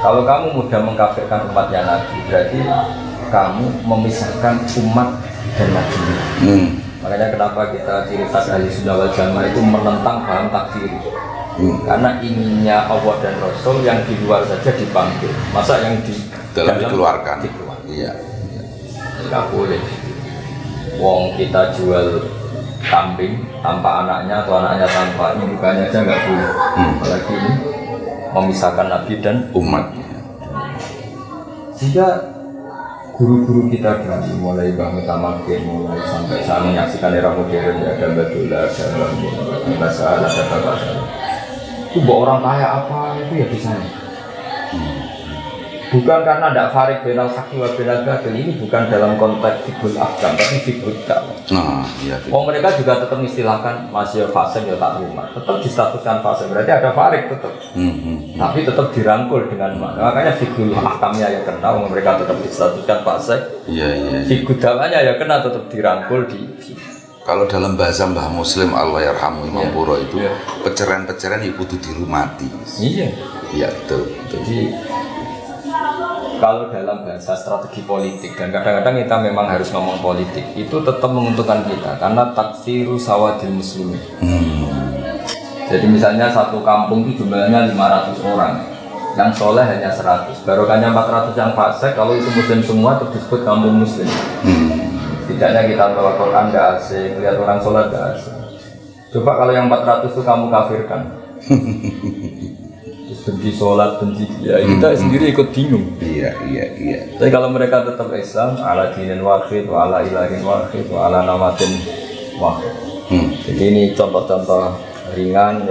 Kalau kamu mudah mengkafirkan umatnya Nabi, berarti kamu memisahkan umat dan Nabi. Makanya kenapa kita ciri khas ahli sunnah wal jamaah itu menentang paham takfir. Karena inginnya Allah dan Rasul yang di luar saja dipanggil, masa yang di dalam dikeluarkan. Iya. Nggak boleh. Wong kita jual kambing tanpa anaknya atau anaknya tanpa indukanya aja nggak boleh. Apalagi ini memisahkan Nabi dan umat. Jika guru-guru kita dulu mulai Bang Tamakin mulai sampai saat menyaksikan era modern ya ada Badullah, ada Basal, ada Babasal. Itu buat orang kaya apa itu ya bisa. Bukan karena tidak farik benal haki wa benal batil, ini bukan dalam konteks fikul ahkam tapi fikul dakwah. Mereka juga tetap istilahkan masih fasik ya tak terima, tetap distatuskan fasik berarti ada farik tetap. Tapi tetap dirangkul dengan makanya fikul ahkamnya ya kena, mereka tetap distatuskan fasik. Fikul dakwahnya ya kena tetap dirangkul di. Kalau dalam bahasa Mbah Muslim Allahyarhamu Imam Puro itu peceraian-peceraian ya kudu dirumati. Iya betul. Jadi kalau dalam bahasa strategi politik dan kadang-kadang kita memang harus ngomong politik itu tetap menguntungkan kita karena taksiru sawadil muslimin. Jadi misalnya satu kampung itu jumlahnya 500 orang, yang soleh hanya 100, barokahnya 400 yang fasik. Kalau itu muslim semua itu disebut kampung muslim. Tidaknya kita bawa Quran nggak asing, lihat orang soleh nggak asing. Coba kalau yang 400 itu kamu kafirkan. Benci sholat, benci ya kita sendiri ikut bingung. Iya. Tapi kalau mereka tetap Islam, ala dinin wahid, wa ala ilahin wahid, wa ala namatin wahid. Jadi ini contoh-contoh ringan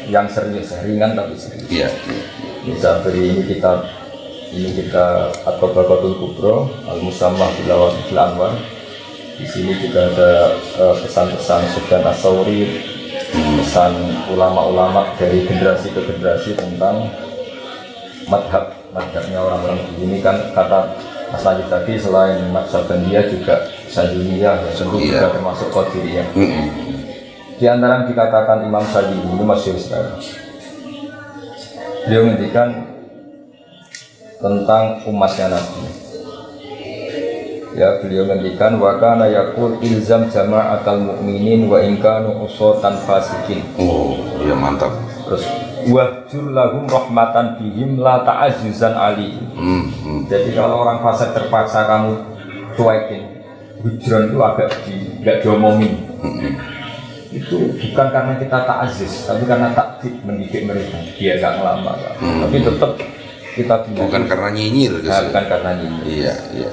yang serius, ringan tapi serius. Iya. Bisa beri ini kita At-Tabaqatul Kubra, Al-Musammah bil Anwar. Di sini juga ada pesan-pesan Sufyan Ats-Tsauri. Pesan ulama-ulama dari generasi ke generasi tentang madhabnya orang-orang di sini kan kata Mas Najib tadi selain Naqsabandiyah juga Syadziliyah tentu juga termasuk Qadiriyah. Di antara yang dikatakan Imam Syadzili ini masyhur sekali. Beliau menghentikan tentang umatnya Nabi. Ya beliau ngendikan wa kana yaqul ilzam jama'atal mu'minin wa in kanu usatan fasikin. Oh, iya mantap. Terus wahjur lahum rahmatan bihim la ta'azzuzan ali. Jadi kalau orang fasik terpaksa kamu cuekin, hujron itu agak enggak diomongin. Itu bukan karena kita ta'aziz, tapi karena taktik mendidik mereka biar enggak ngelamar. Tapi tetap kita bukan karena nyinyir bukan karena nyinyir. Iya.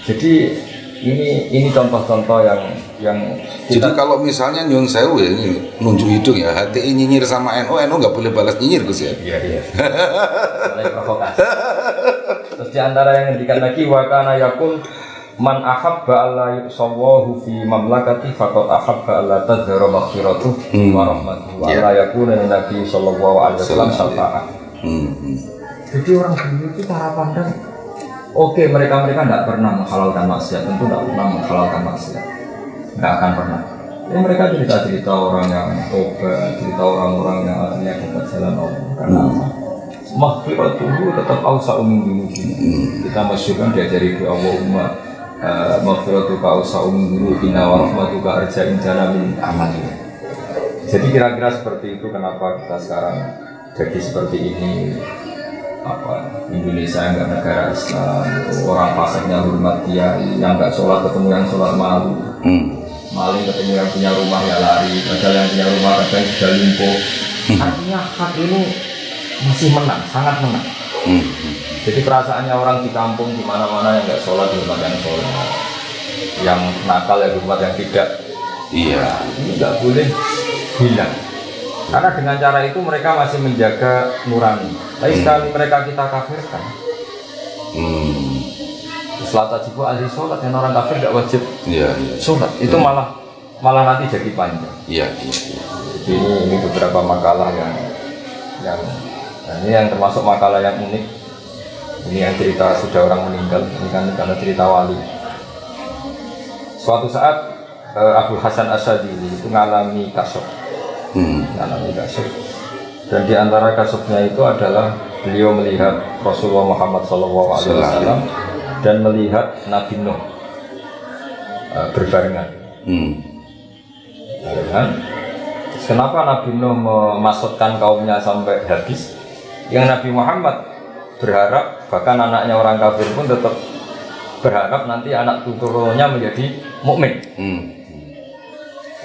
Jadi ini contoh-contoh yang jadi kalau misalnya nyun sewu ya ini nunjuk hidung ya HTI nyinyir sama NU nggak boleh balas nyinyir Gus ya. Iya. Mulai provokasi. Terus di antara yang ngendikan lagi wa kana yaqul man ahabba alla yusawahu fi mamlakati faqad ahabba alla tazhara maghfiratuh wa rahmatuhu wa la yakuna nabi sallallahu alaihi wasallam syafa'a. Jadi orang dulu itu cara pandang oke, mereka tidak pernah menghalalkan maksiat, tentu tidak pernah menghalalkan maksiat, nggak akan pernah. Jadi mereka cerita orang yang tobat, cerita orang-orang yang akhirnya dapat jalan Allah. Karena maghfiratuhu tetap awsa'u min dzunubina. Kita masyhurkan diajari di Allahumma maghfiratuka awsa'u min dzunubina wa rahmatuka arja'in jana min amalina. Jadi kira-kira seperti itu kenapa kita sekarang jadi seperti ini. Indonesia yang nggak negara Islam, orang pasalnya hormat dia, yang nggak sholat ketemu yang sholat malu, maling ketemu yang punya rumah ya lari, padahal yang punya rumah kadang sudah lumpuh. Artinya hak ini masih menang, sangat menang. Jadi perasaannya orang di kampung di mana-mana yang nggak sholat hormat yang sholat, yang nakal ya hormat yang tidak. Iya, ini nggak boleh hilang. Karena dengan cara itu mereka masih menjaga nurani. Tapi sekali mereka kita kafirkan, sholat wajib ahli sholat, dan orang kafir tidak wajib sholat. Itu malah nanti jadi panjang. Jadi ini beberapa makalah yang ini yang termasuk makalah yang unik. Ini yang cerita sudah orang meninggal. Ini kan karena cerita wali. Suatu saat Abu Hasan Asyadili itu mengalami kasuf. Dan di antara kasufnya itu adalah beliau melihat Rasulullah Muhammad SAW dan melihat Nabi Nuh berbarengan. Kenapa Nabi Nuh memasukkan kaumnya sampai habis? Yang Nabi Muhammad berharap, bahkan anaknya orang kafir pun tetap berharap nanti anak turunnya menjadi mukmin.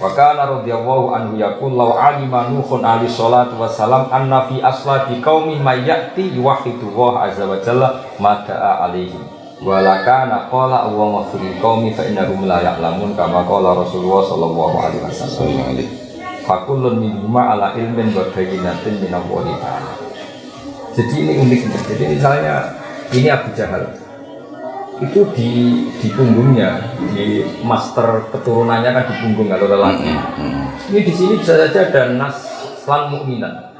Wa kana radhiyallahu anhu yaqul law alima nuhun alaihi salatu wassalam anna fi aslati qaumi may ya'ti yuwahhidu wa azza wa jalla ma da'a alaihi wa lakana qala Allahumma fil qaumi fa innahum la ya'lamun kama qala Rasulullah sallallahu alaihi wasallam fa kullun minhuma ala ilmin wa bayyinatin min Allah ta'ala. Jadi ini unik. Jadi misalnya ini Abu Jahal itu di punggungnya, di master keturunannya kan di punggung kalau lelaki. Ini di sini bisa saja ada nas lan mukminan.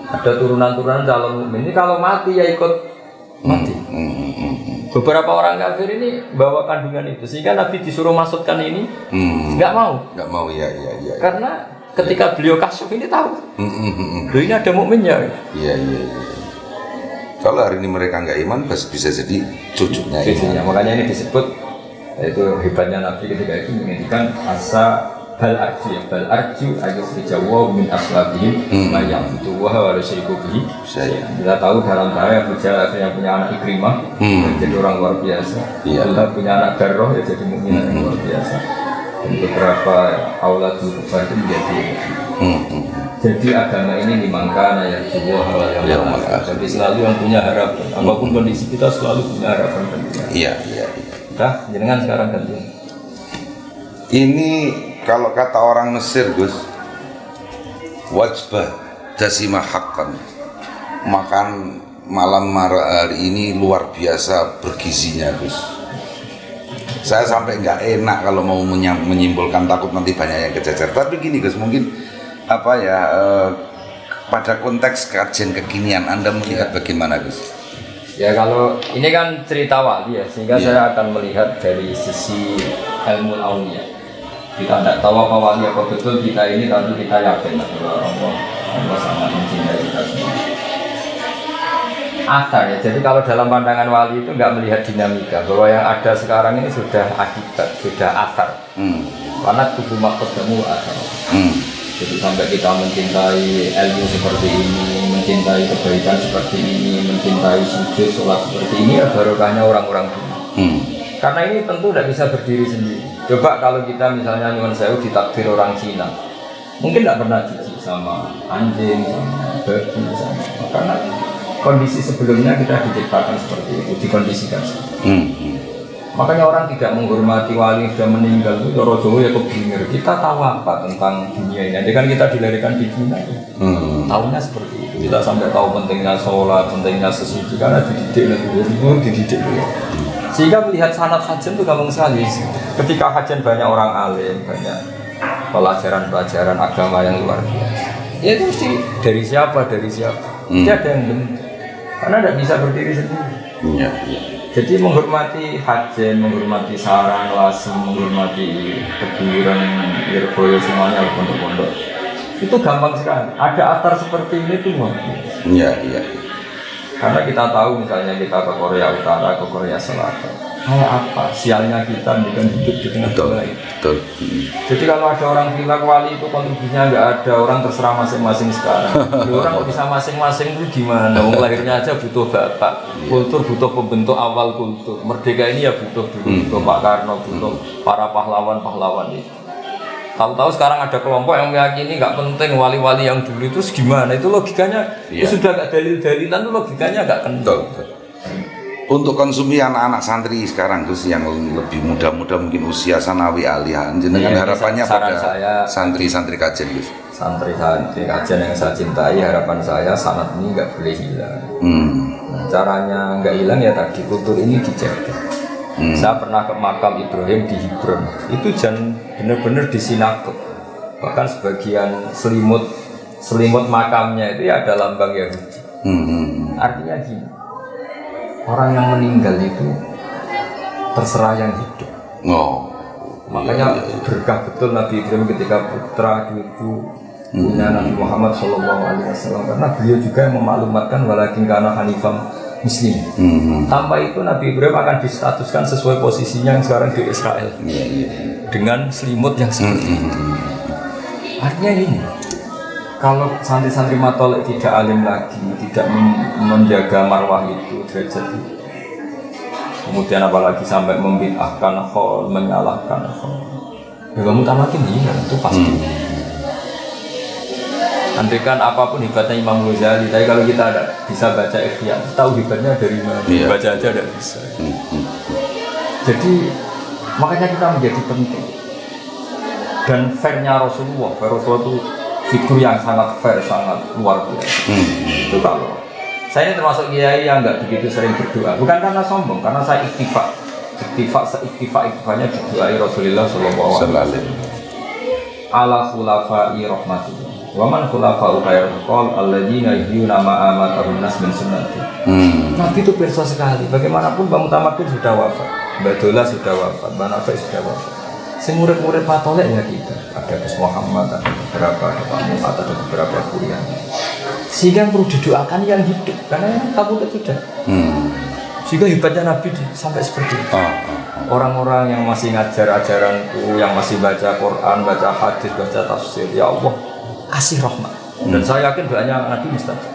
Ada turunan-turunan calon mukmin. Ini kalau mati ya ikut mati. Beberapa orang kafir ini bawa kandungan itu, sehingga Nabi disuruh masukkan ini, nggak mau. Ya. Karena ketika beliau kasuf ini tahu, ini ada mukminnya. Iya. Kalau hari ini mereka nggak iman, bisa jadi cucunya. Makanya ini disebut, itu hebatnya Nabi ketika itu menginginkan asa bal arju ayuh dijawa min aslabihim mayang itu wah harus ikutihi. Kita tahu dalam bahaya yang punya anak Ikrimah jadi orang luar biasa. Kita punya anak Garroh ya jadi mukmin yang luar biasa. Dan beberapa auladul kufar itu menjadi. Jadi agama ini dimangkana ya sebuah hal yang jadi selalu yang punya harapan. Apapun kondisi kita selalu punya harapan. Iya. Dah, jenengan sekarang ganti. Ini kalau kata orang Mesir, Gus, wajbah dasimah haqqan. Makan malam hari ini luar biasa bergizinya, Gus. Saya sampai nggak enak kalau mau menyimpulkan, takut nanti banyak yang kejajar. Tapi gini, Gus, mungkin pada konteks kajian kekinian Anda melihat bagaimana, Gus? Ya kalau ini kan cerita wali ya, sehingga saya akan melihat dari sisi ilmu aulia. Kita tidak tahu apa wali apa betul kita ini, tapi kita yakin bahwa Allah sangat mencintai kita semua. Asar ya, jadi kalau dalam pandangan wali itu nggak melihat dinamika, bahwa yang ada sekarang ini sudah akibat, sudah asar. Karena tubuh makhlukmu asar. Jadi sampai kita mencintai ilmu seperti ini, mencintai kebaikan seperti ini, mencintai sujud, sholat seperti ini, ya barokahnya orang-orang dulu. Karena ini tentu tidak bisa berdiri sendiri. Coba kalau kita misalnya nyuwun sewu ditakdir orang Cina, mungkin tidak pernah jijik sama anjing, sama babi, sama karena kondisi sebelumnya kita diciptakan seperti itu, dikondisikan. Makanya orang tidak menghormati wali sudah meninggal itu Joro Jowo ya kebinir. Kita tahu apa tentang dunia ini? Jadi kan kita dilahirkan di Cina, tahunya seperti itu. Kita sampai tahu pentingnya sholat, pentingnya sesuci karena dididik dididik. Sehingga melihat sanad hajen itu gampang sekali. Ketika hajen banyak orang alim, banyak pelajaran-pelajaran agama yang luar biasa. Ya itu mesti dari siapa? Tidak ada yang benar. Karena tidak bisa berdiri sendiri. Jadi menghormati hajen, menghormati sarang, lasem, menghormati keburan, Lirboyo semuanya pondok-pondok. Itu gampang sekali. Ada atar seperti ini tuh. Karena kita tahu misalnya kita ke Korea Utara, ke Korea Selatan, kayak apa sialnya kita dengan hidup di tengah tengah itu. Betul. Jadi kalau ada orang bilang wali itu kontribusinya nggak ada, orang terserah masing-masing sekarang. Orang kok bisa masing-masing itu gimana? Wong lahirnya aja butuh bapak, kultur butuh pembentuk awal kultur. Merdeka ini ya butuh butuh Pak Karno, butuh para pahlawan-pahlawan itu. Tahu-tahu sekarang ada kelompok yang meyakini nggak penting wali-wali yang dulu itu gimana? Itu logikanya itu sudah nggak dalil-dalilan, itu logikanya nggak kental. Untuk konsumsi anak-anak santri sekarang terus yang lebih muda-muda mungkin usia sanawi alihan, jenengan harapannya pada santri-santri kajen Gus. Santri-santri kajen yang saya cintai, harapan saya sanad ini nggak boleh hilang. Nah, caranya nggak hilang ya tadi kultur ini dijaga. Saya pernah ke makam Ibrahim di Hebron, itu benar-benar di sinagog. Bahkan sebagian selimut makamnya itu ya ada lambang Yahudi. Artinya gini, orang yang meninggal itu terserah yang hidup. Makanya berkah betul Nabi Ibrahim ketika putra cucu punya Nabi Muhammad SAW, karena beliau juga yang memaklumatkan walakin kana hanifam Muslim. Tanpa itu Nabi Ibrahim akan distatuskan sesuai posisinya yang sekarang di Israel dengan selimut yang seperti itu. Artinya ini, kalau santri-santri matolek tidak alim lagi, tidak menjaga marwah itu, derajat itu, kemudian apalagi sampai membid'ahkan khol, menyalahkan khol, ya kamu tamakin dia itu pasti. Andaikan apapun hebatnya Imam Ghazali, tapi kalau kita ada bisa baca Ihya, tahu hebatnya dari mana? Baca aja tidak bisa. Jadi makanya kita menjadi penting. Dan fairnya Rasulullah itu figur yang sangat fair, sangat luar biasa. Itu kalau saya ini termasuk kiai yang nggak begitu sering berdoa, bukan karena sombong, karena saya iktifanya berdoai Rasulullah Sallallahu Alaihi Wasallam. Ala khulafai rahmatullah. Waman khulafa'u khairul qol alladzina yuhyuna ma amatahum nas min sunnati. Nabi itu perso sekali. Bagaimanapun Mbak Mutamakin sudah wafat, Mbak Dola sudah wafat, Mbak Nafek sudah wafat. Murid-murid patolek ya kita. Ada Gus Muhammad, ada beberapa, ada Pak Muhammad, ada beberapa kuliah. Sehingga perlu didoakan yang hidup, karena yang kabur itu sudah. Sehingga hebatnya Nabi sampai seperti itu. Orang-orang yang masih ngajar ajaranku, yang masih baca Quran, baca hadis, baca tafsir, ya Allah kasih rahmat. Dan saya yakin doanya Nabi mustajab.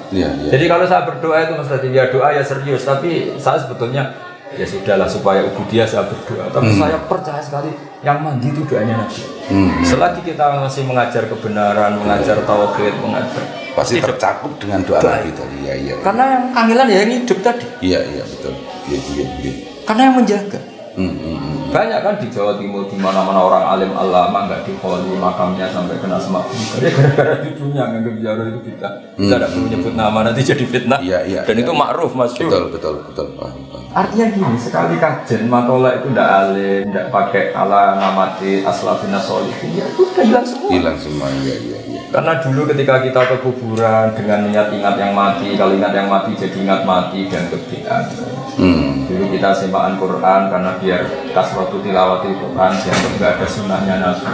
Jadi kalau saya berdoa itu mustajab, ya doa ya serius. Tapi saya sebetulnya ya sudahlah supaya ubudiyah saya berdoa. Tapi saya percaya sekali yang mandi itu doanya Nabi. Selagi kita masih mengajar kebenaran, mengajar tauhid, mengajar pasti tercakup dengan doa Nabi tadi. Iya. Karena yang kangelan ya yang hidup tadi. Iya betul. Iya. Karena yang menjaga. Banyak kan di Jawa Timur di mana-mana orang alim alama nggak dikholi makamnya sampai kena semak. Ya gara-gara cucunya nganggap ziarah itu fitnah. Kita tidak perlu nyebut nama nanti jadi fitnah. Iya. Dan itu makruf Mas. Betul. Artinya gini, sekali kajian matola itu tidak alim, tidak pakai ala namati aslafina solihin, ya itu udah hilang semua. Iya. Karena dulu ketika kita ke kuburan dengan niat ingat yang mati, kalau ingat yang mati jadi ingat mati dan kebiasaan. Dulu kita semakan Quran karena biar kasratu tilawatil Quran, dianggap nggak ada sunnahnya Nabi.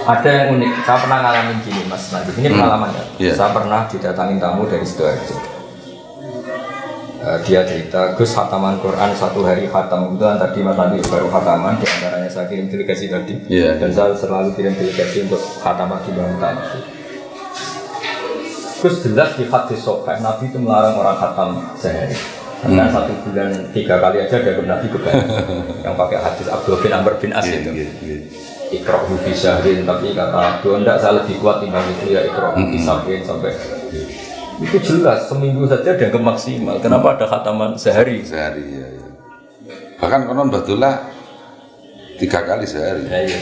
Ada yang unik, saya pernah ngalamin gini Mas Nadi, ini pengalaman ya. Saya pernah didatangin tamu dari Sidoarjo. Dia cerita, Gus khataman Quran satu hari khatam, kebetulan tadi Mas Nadi baru khataman, diantaranya saya kirim delegasi tadi, dan saya selalu kirim delegasi untuk khataman di Bang Tamu. Gus jelas di hadis Sahih, Nabi itu melarang orang khatam sehari. Karena 1 bulan 3 kali aja dari Nabi kebanyakan yang pakai hadis Abdul bin Amr bin As itu. Iqra'hu fi syahrin, tapi kata Abdul enggak, saya lebih kuat timbang itu ya Iqra'hu fi syahrin sampai itu jelas seminggu saja dianggap maksimal. Kenapa ada khataman sehari? Ya. Bahkan konon Batullah 3 kali sehari. Iya.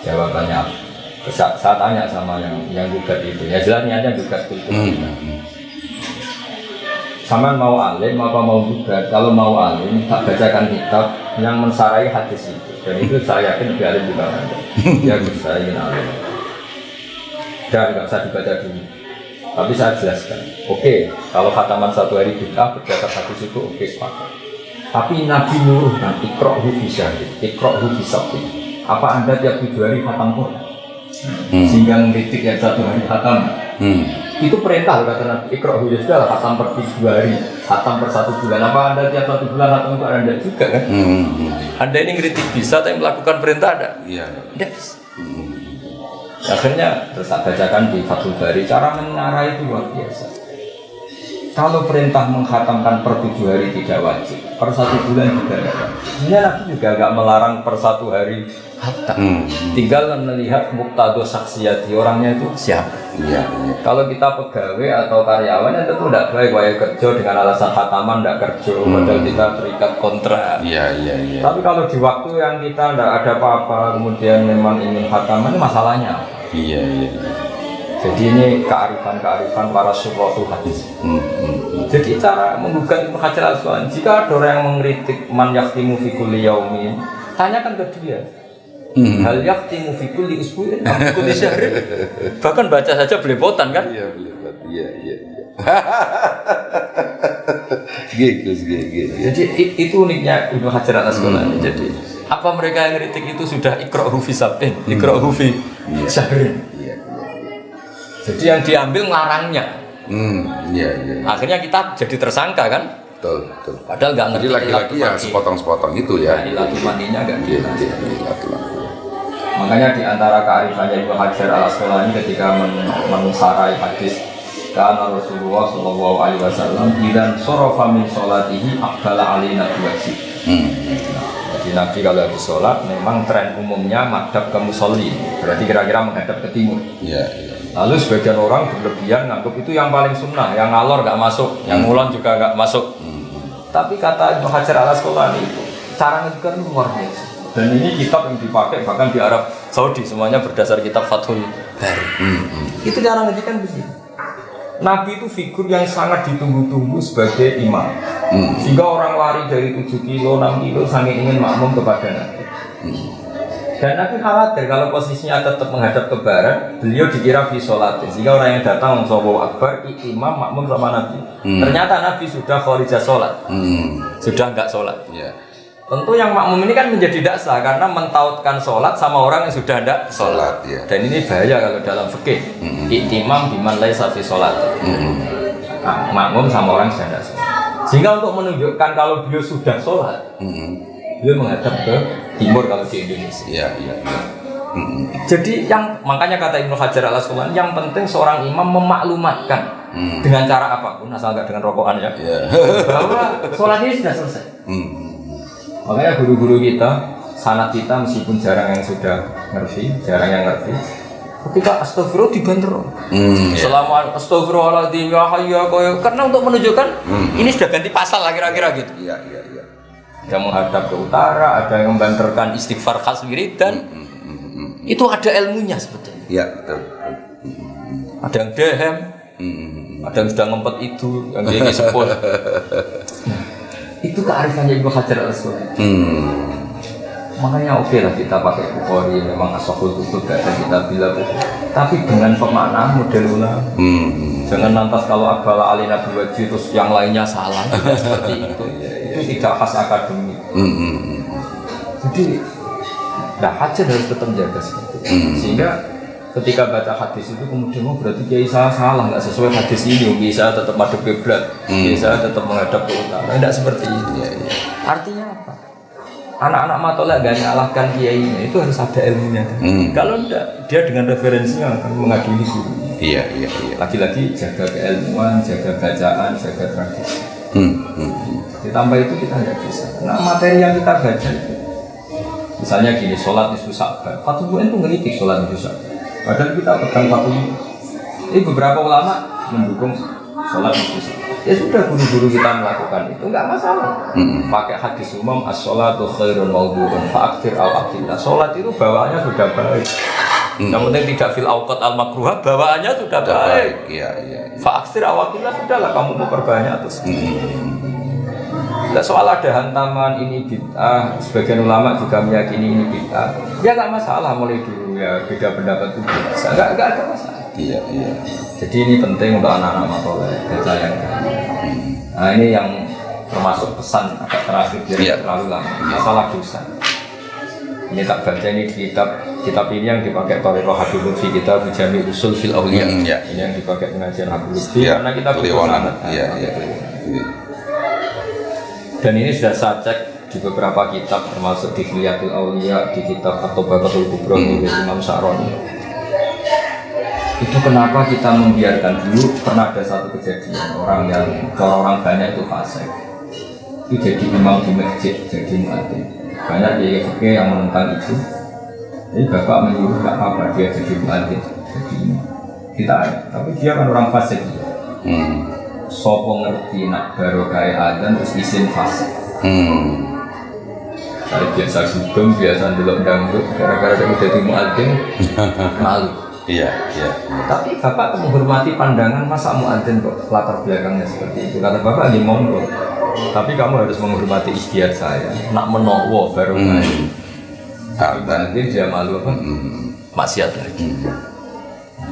Jawabannya saya tanya sama yang gugat itu. Ya jelas niatnya gugat kultur. Sama mau alim apa mau gugat? Kalau mau alim, tak bacakan kitab yang mensarai hadis itu. Dan itu saya yakin lebih alim juga Anda. Ya saya ingin alim. Dan nggak usah dibaca dulu. Tapi saya jelaskan. Oke, kalau khataman 1 hari bid'ah berdasar hadis itu oke, sepakat. Tapi Nabi nuruhkan iqra'hu fi syahrin, iqra'hu fi sabtin. Apa Anda tiap 7 hari khatam Quran? Sehingga ngeritik yang 1 hari khatam? Itu perintah kata Nabi, Iqra' ya sudah lah, khatam per 2 hari, khatam per 1 bulan. Apa Anda tiap 1 bulan khatam itu Anda juga kan? Anda ini ngeritik bisa, tapi melakukan perintah ada? Iya. Tidak bisa. Akhirnya terus saya bacakan di Fathul Bari, cara mengarah itu luar biasa. Kalau perintah menghatamkan per 7 hari tidak wajib, per 1 bulan juga tidak wajib. Sebenarnya Nabi juga agak melarang per 1 hari hatam. Tinggal melihat muqtado saksiyati orangnya itu siapa. Iya. Kalau kita pegawai atau karyawan ya tentu tidak baik wajib kerja dengan alasan khataman tidak kerja, padahal kita terikat kontrak. Iya. Tapi kalau di waktu yang kita tidak ada apa-apa, kemudian memang ingin khataman, ini masalahnya. Iya. Jadi ini kearifan para syurratul hadis. Jadi cara menggugat Ibnu Hajar al-Asqalani, jika ada orang yang mengkritik man yahtimu fi kulli yaumin, tanyakan ke dia. Hal yahtimu fi kulli usbu'in am fi kulli syahrin. Bahkan baca saja belepotan kan? Iya, belepotan. Iya. Gegus. Jadi itu uniknya Ibnu Hajar al-Asqalani. Jadi apa mereka yang kritik itu sudah iqra'u fi sab'in, iqra'u fi syahrin. Jadi yang diambil ngarangnya. Iya. Akhirnya kita jadi tersangka kan? Betul. Padahal nggak ngerti. Jadi laki-laki yang sepotong-sepotong itu ya. Laki mandinya nggak Iya. Makanya di antara kearifannya Ibnu Hajar al-Asqalani ketika mensarai hadis karena Rasulullah Shallallahu Alaihi Wasallam idan sorofa min sholatihi aqbala alina biwajib. Jadi Nabi kalau habis sholat memang tren umumnya madhab ke musolli, berarti kira-kira menghadap ke timur. Iya. Lalu sebagian orang berlebihan nganggap itu yang paling sunnah, yang ngalor nggak masuk, yang ngulon juga nggak masuk. Tapi kata Ibnu Hajar al-Asqalani itu cara ngedikan luar biasa. Dan ini kitab yang dipakai bahkan di Arab Saudi semuanya berdasar kitab Fathul Bari. Itu cara ngedikan begini. Nabi itu figur yang sangat ditunggu-tunggu sebagai imam. Sehingga orang lari dari 7 kilo, 6 kilo saking ingin makmum kepada Nabi. Dan Nabi khawatir kalau posisinya tetap menghadap ke barat, beliau dikira fi sholatin. Sehingga orang yang datang Allahu Akbar, imam makmum sama Nabi. Ternyata Nabi sudah kharijah sholat, sudah enggak sholat. Tentu yang makmum ini kan menjadi tidak sah karena mentautkan sholat sama orang yang sudah tidak sholat. Dan ini bahaya kalau dalam fikih. Iktimam biman laisa fi sholat. Makmum sama orang yang sudah tidak sholat. Sehingga untuk menunjukkan kalau beliau sudah sholat, beliau menghadap ke timur kalau di Indonesia. Iya. Jadi makanya kata Ibnu Hajar al-Asqalani, yang penting seorang imam memaklumatkan dengan cara apapun, asal nggak dengan rokokan ya, bahwa sholat ini sudah selesai. Makanya guru-guru kita, sanad kita meskipun jarang yang sudah ngerti, jarang yang ngerti. Ketika astagfirullah dibanter. Selama astagfirullahaladzim ya hayya karena untuk menunjukkan ini sudah ganti pasal lah kira-kira gitu. Iya. Yang menghadap ke utara, ada yang membanterkan istighfar khas wiridan. Itu ada ilmunya sebetulnya. Iya, betul. Ada yang dehem, ada yang sudah ngempet itu, yang dia sepul. Itu kearifannya Ibnu Hajar al-Asqalani. Makanya oke lah kita pakai Bukhari, memang asahul kutub gak ada kita bilang. Tapi dengan pemaknaan model ulama. Jangan lantas kalau Aqbala alina biwajib terus yang lainnya salah. Tidak seperti itu. Itu tidak khas akademik. Jadi Hajar harus tetap jaga seperti itu. Sehingga ketika baca hadis itu kemudian berarti kiai salah nggak sesuai hadis ini. Bisa tetap madhep kiblat, bisa tetap menghadap ke utara. Tidak seperti itu. Artinya apa? Anak-anak matolak gak nyalahkan kiainya, itu harus ada ilmunya. Kalau enggak, dia dengan referensinya akan mengadili guru. Iya. Lagi-lagi jaga keilmuan, jaga bacaan, jaga tradisi. Ditambah itu kita nggak bisa. Nah materi yang kita baca itu, misalnya gini, sholat nisfu Sya'ban. Fathul Mu'in itu ngeritik sholat nisfu Sya'ban. Padahal kita pegang Fathul Mu'in. Ini beberapa ulama mendukung sholat nisfu Sya'ban. Ya sudah guru-guru kita melakukan itu nggak masalah. Pakai hadis umum as-sholatu khairun mawdu'un fa'akfir al-aqillah. Sholat itu bawaannya sudah baik. Yang penting tidak fil awqat al-makruhah, bawaannya sudah baik. Fa'akfir al-aqillah sudahlah kamu mau perbanyak terus. Tidak soal ada hantaman ini bid'ah, sebagian ulama juga meyakini ini bid'ah. Ya nggak masalah mulai dulu ya beda pendapat itu biasa. Nggak ada masalah. Iya. Jadi ini penting untuk anak-anak matoleh baca yang. Nah ini yang termasuk pesan agak terakhir biar terlalu lama. Masalah dosa. Ini tak baca ini di kitab ini yang dipakai Thariqah Habib Lutfi, kita Jami' Usul fil Auliya. Ini yang dipakai pengajian Habib Lutfi karena kita butuh sanad. Dan ini sudah saya cek di beberapa kitab termasuk di Hilyatul Auliya, di kitab At-Tabaqatul Kubra oleh Imam Sa'roni. Itu kenapa kita membiarkan dulu. Pernah ada satu kejadian orang banyak itu fasik. Itu jadi imam di masjid, jadi muadzin. Banyak kiai yang menentang itu. Jadi bapak menyuruh tak apa dia jadi muadzin, jadi kita. Tapi dia kan orang fasik. Sopo ngerti nak barokah adzan terus izin fasik. Saya biasa dugem, biasa delok dangdut, gara-gara dia jadi muadzin malu. Iya. Tapi bapak menghormati pandangan masa muadzin kok latar belakangnya seperti itu. Kata bapak lagi monggo. Tapi kamu harus menghormati ikhtiar saya. Nak menowo baru main. Nanti dia malu apa? Maksiat lagi.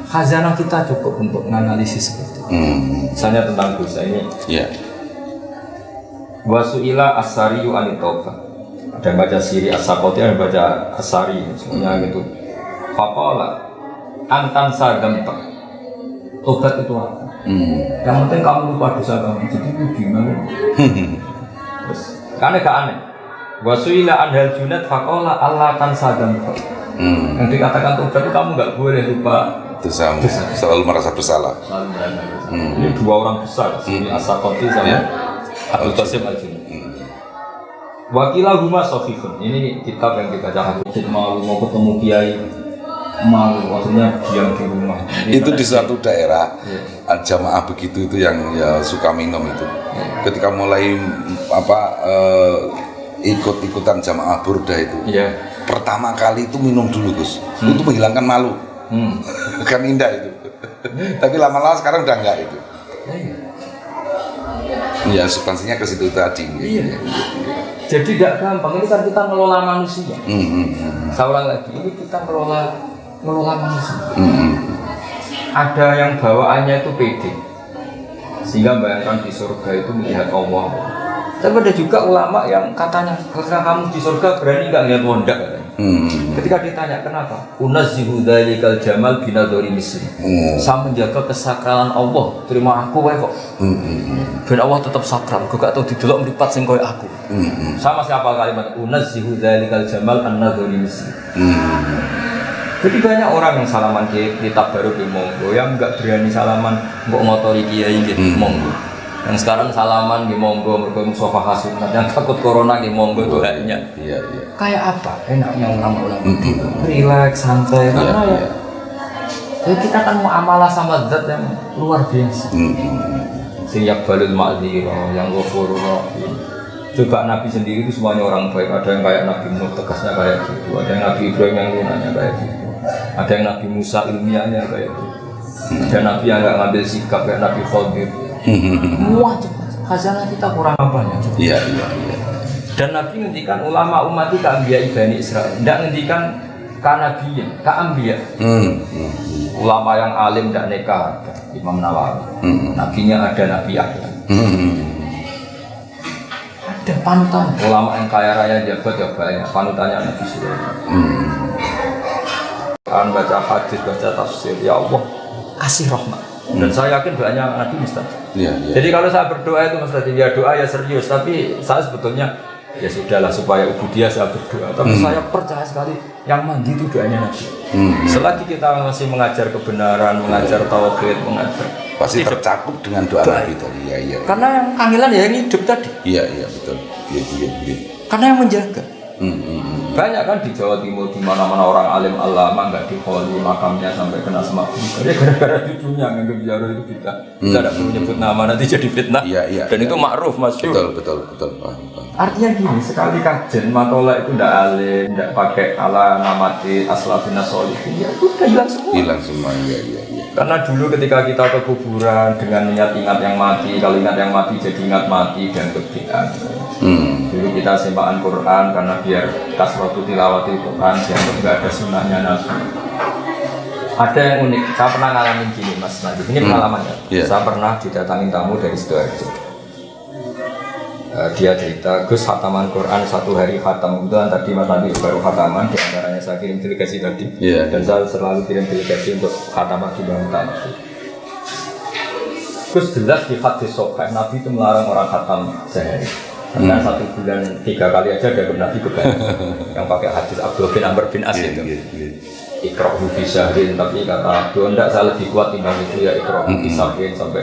Khazanah kita cukup untuk menganalisis seperti itu. Misalnya tentang dosa ini. Iya. Wasu'ila as-sariyu anit-taubah. Ada yang baca siri as-sakoti, ada yang baca as-sari. Semuanya gitu. Faqala antan sagamta. Tobat itu apa? Yang penting kamu lupa dosa kamu. Jadi itu gimana? Terus, karena gak aneh. Wasu'ila anhal junat faqala Allah tansagamta. Yang dikatakan tobat itu kamu gak boleh lupa dosamu. Selalu merasa bersalah. Selalu merasa bersalah. Ini dua orang besar. Sini as-sakoti sama Abdul Qasim al-Junad. Wakilah huma sofifun. Ini kitab yang dibaca Habib mau ketemu kiai malu, maksudnya diam di rumah. Itu di suatu daerah jamaah begitu itu yang ya suka minum itu. Ketika mulai ikut-ikutan jamaah burda itu, pertama kali itu minum dulu Gus, itu menghilangkan malu. Kan indah itu. Tapi lama-lama sekarang udah enggak itu. Ya substansinya ke situ tadi. Jadi tidak gampang. Ini kan kita ngelola manusia. Saya ulang lagi, ini kita ngelola manusia. Ada yang bawaannya itu pede, sehingga bayangkan di surga itu melihat Allah. Tapi ada juga ulama yang katanya, ketika kamu di surga berani nggak lihat wondak? Ketika ditanya kenapa, unazzihu dzalikal jamal binadzari misli. Saya menjaga kesakralan Allah, terima aku wae kok. Ben Allah tetap sakral, kok gak tau didelok mripat sing koyo aku. Sama siapa kalimat unazzihu dzalikal jamal an-nadzari misli. Jadi banyak orang yang salaman di tabaruk di monggo, yang enggak berani salaman mbok ngotori kiai gitu monggo. Yang sekarang salaman di monggo mergo musofa hasunat, yang takut corona di monggo itu haknya. Iya. Kayak apa? Enaknya ulama-ulama itu relax, santai karena ya. Jadi kita kan muamalah sama zat yang luar biasa. Sing yaqbalul ma'dzira, yang ghafurur rahim. Coba Nabi sendiri itu semuanya orang baik. Ada yang kayak Nabi Nuh tegasnya kayak gitu, ada yang Nabi Ibrahim yang lunanya kayak gitu. Ada yang Nabi Musa ilmiahnya kayak gitu. Ada Nabi yang nggak ngambil sikap kayak Nabi Khadir. Wajib khazanah kita kurang apanya? Iya. Dan Nabi ngendikan ulama umat itu keambiya Bani Israil. Tidak ngendikan kanabiyin, keambiya. Ulama yang alim tidak nekah. Imam Nawawi. Nabinya ada Nabi Yahya. Ada panutan. Ulama yang kaya raya jabat ya banyak. Panutannya Nabi Sulaiman. Kan baca hadis, baca tafsir, ya Allah kasih rahmat. Dan saya yakin doanya Nabi mustajab. Jadi kalau saya berdoa itu mustajab, ya doa ya serius. Tapi saya sebetulnya ya sudahlah supaya ubudiyah saya berdoa. Tapi saya percaya sekali yang mandi itu doanya Nabi. Selagi kita masih mengajar kebenaran, mengajar tauhid, mengajar pasti tercakup dengan doa Nabi tadi. Iya. Karena yang kangelan ya yang hidup tadi. Iya betul. Karena yang menjaga. Banyak kan di Jawa Timur di mana-mana orang alim alama nggak dikholi makamnya sampai kena semak. Ya gara-gara cucunya nganggap ziarah itu kita tidak perlu nyebut nama nanti jadi fitnah. Iya. Dan itu makruf masyhur. Betul. Artinya gini, sekali kajian matola itu tidak alim, tidak pakai ala namati aslafina sholihin, ya udah hilang semua. Iya. Karena dulu ketika kita ke kuburan dengan niat ingat yang mati, kalau ingat yang mati jadi ingat mati dan kebiasaan. Dulu kita sembaan Quran karena biar kasratu tilawati Quran dianggap nggak ada sunnahnya Nabi. Ada yang unik, saya pernah ngalamin gini Mas Najib, ini pengalamannya. Saya pernah didatangin tamu dari Sidoarjo. Dia cerita, Gus khataman Quran 1 hari khatam. Kebetulan tadi Mas Andi baru khataman, di antaranya saya kirim delegasi tadi. Dan saya selalu kirim delegasi untuk khataman di Bangunan. Gus jelas di hadis Sahih Nabi itu melarang orang khatam sehari. Karena 1 bulan 3 kali aja ada Nabi kebanyakan yang pakai hadis Abdul bin Amr bin As itu. Iqra'hu fi syahrin, tapi kata Abdul enggak, saya lebih kuat timbang itu ya Iqra'hu fi syahrin sampai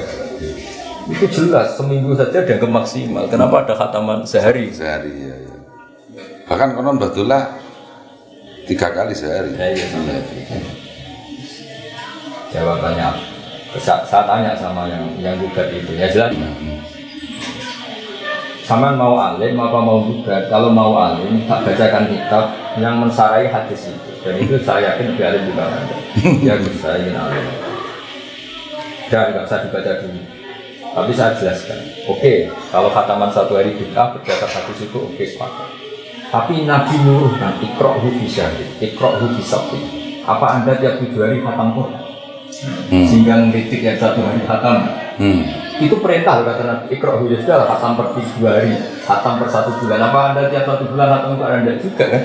itu jelas seminggu saja dianggap maksimal. Kenapa ada khataman sehari? Sehari ya. Bahkan konon Batullah 3 kali sehari. Iya. Jawabannya, saya tanya sama yang gugat itu, ya jelas. Sama mau alim apa mau gugat? Kalau mau alim, tak bacakan kitab yang mensarai hadis itu. Dan itu saya yakin lebih alim juga Anda. Ya saya ingin alim. Dan nggak usah dibaca dulu. Tapi saya jelaskan, oke, kalau khataman 1 hari bid'ah berdasar hadis itu oke, sepakat. Tapi Nabi nuruhkan iqra'hu fi syahrin, iqra'hu fi sabtin. Apa Anda tiap 7 hari khatam Quran? Sehingga ngeritik yang 1 hari khatam. Itu perintah kata Nabi, iqra'hu ya sudah khatam per 7 hari, khatam per 1 bulan. Apa Anda tiap 1 bulan khatam Quran? Anda juga kan?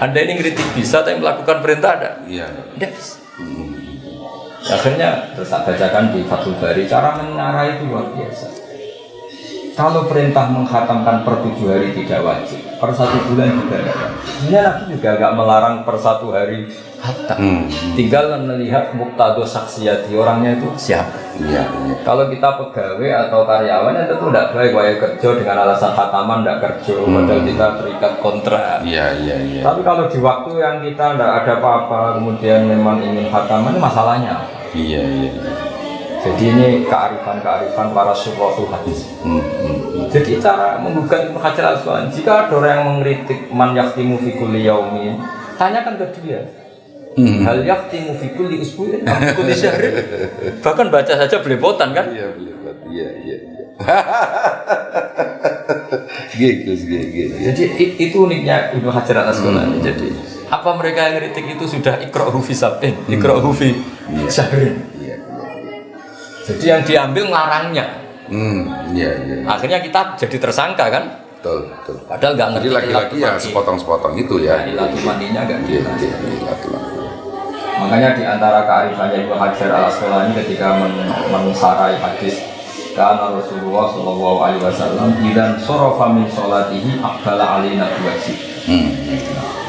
Anda ini ngeritik bisa, tapi melakukan perintah ada? Iya. Akhirnya terus saya bacakan di Fathul Bari, cara menyarai itu luar biasa. Kalau perintah menghatamkan per 7 hari tidak wajib, per 1 bulan juga tidak wajib. Sebenarnya Nabi juga agak melarang per 1 hari hatam. Tinggal melihat muqtado saksiyati orangnya itu siapa. Iya. Kalau kita pegawai atau karyawan itu tidak baik wajib kerja dengan alasan khataman tidak kerja, padahal kita terikat kontrak. Iya. Tapi kalau di waktu yang kita tidak ada apa-apa, kemudian memang ingin khataman, ini masalahnya apa? Iya. Jadi ini kearifan para syurahul hadis. Jadi cara menggugat Ibnu Hajar Al-Asqalani, jika ada orang yang mengkritik man yakhtimu fi kulli yaumin, tanyakan ke dia. Hal yakhtimu fi kulli usbu'in aw fi kulli syahrin. Bahkan baca saja belepotan kan? Iya, belepotan. Iya. Gitu. Jadi itu uniknya Ibnu Hajar Al-Asqalani. Jadi apa mereka yang kritik itu sudah iqra'hu fi sabtin, iqra'hu fi syahrin. Jadi yang diambil ngarangnya. Iya. Akhirnya kita jadi tersangka kan? Betul. Padahal nggak ngerti. Jadi laki-laki ya sepotong-sepotong itu ya. Laki mandinya nggak jelas. Iya. Makanya di antara kearifannya Ibnu Hajar Al-Asqalani ketika mensarai hadis karena Rasulullah Shallallahu Alaihi Wasallam idan sorofa min sholatihi aqbala alaina biwajib.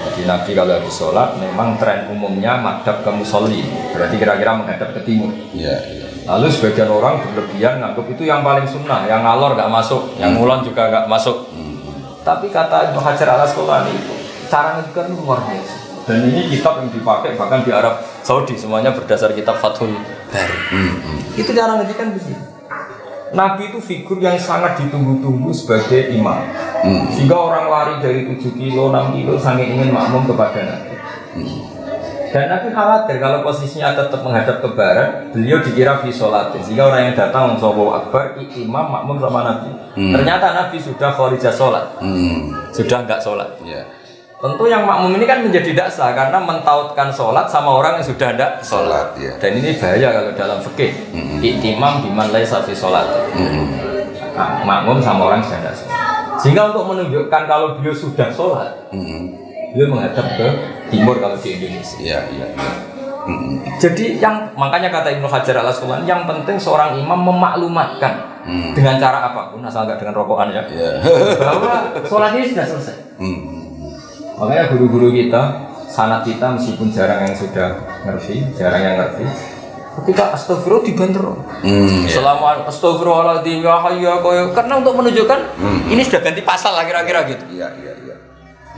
Jadi Nabi kalau habis sholat memang tren umumnya madhab ke musolli, berarti kira-kira menghadap ke timur. Iya. Lalu sebagian orang berlebihan nganggap itu yang paling sunnah, yang ngalor nggak masuk, yang ngulon juga nggak masuk. Tapi kata Ibnu Hajar Al-Asqalani itu cara ngedikan luar biasa. Dan ini kitab yang dipakai bahkan di Arab Saudi, semuanya berdasar kitab Fathul Bari. Itu cara ngedikan begini. Nabi itu figur yang sangat ditunggu-tunggu sebagai imam. Sehingga orang lari dari 7 kilo, 6 kilo saking ingin makmum kepada Nabi. Dan Nabi khawatir kalau posisinya tetap menghadap ke barat, beliau dikira fi sholatin. Sehingga orang yang datang Allahu Akbar, imam makmum sama Nabi. Ternyata Nabi sudah kharijah sholat, sudah enggak sholat. Tentu yang makmum ini kan menjadi tidak sah karena mentautkan sholat sama orang yang sudah tidak sholat. Dan ini bahaya kalau dalam fikih. Iktimam biman laisa fi sholat. Makmum sama orang yang sudah tidak sholat. Sehingga untuk menunjukkan kalau beliau sudah sholat, beliau menghadap ke timur kalau di Indonesia. Iya. Jadi yang makanya kata Ibnu Hajar Al-Asqalani, yang penting seorang imam memaklumatkan dengan cara apapun, asal nggak dengan rokokan ya, bahwa sholat ini sudah selesai. Makanya guru-guru kita, sanad kita meskipun jarang yang sudah ngerti, jarang yang ngerti. Ketika astagfirullah dibanter. Selama astagfirullahaladzim ya hayya karena untuk menunjukkan ini sudah ganti pasal lah kira-kira gitu. Iya.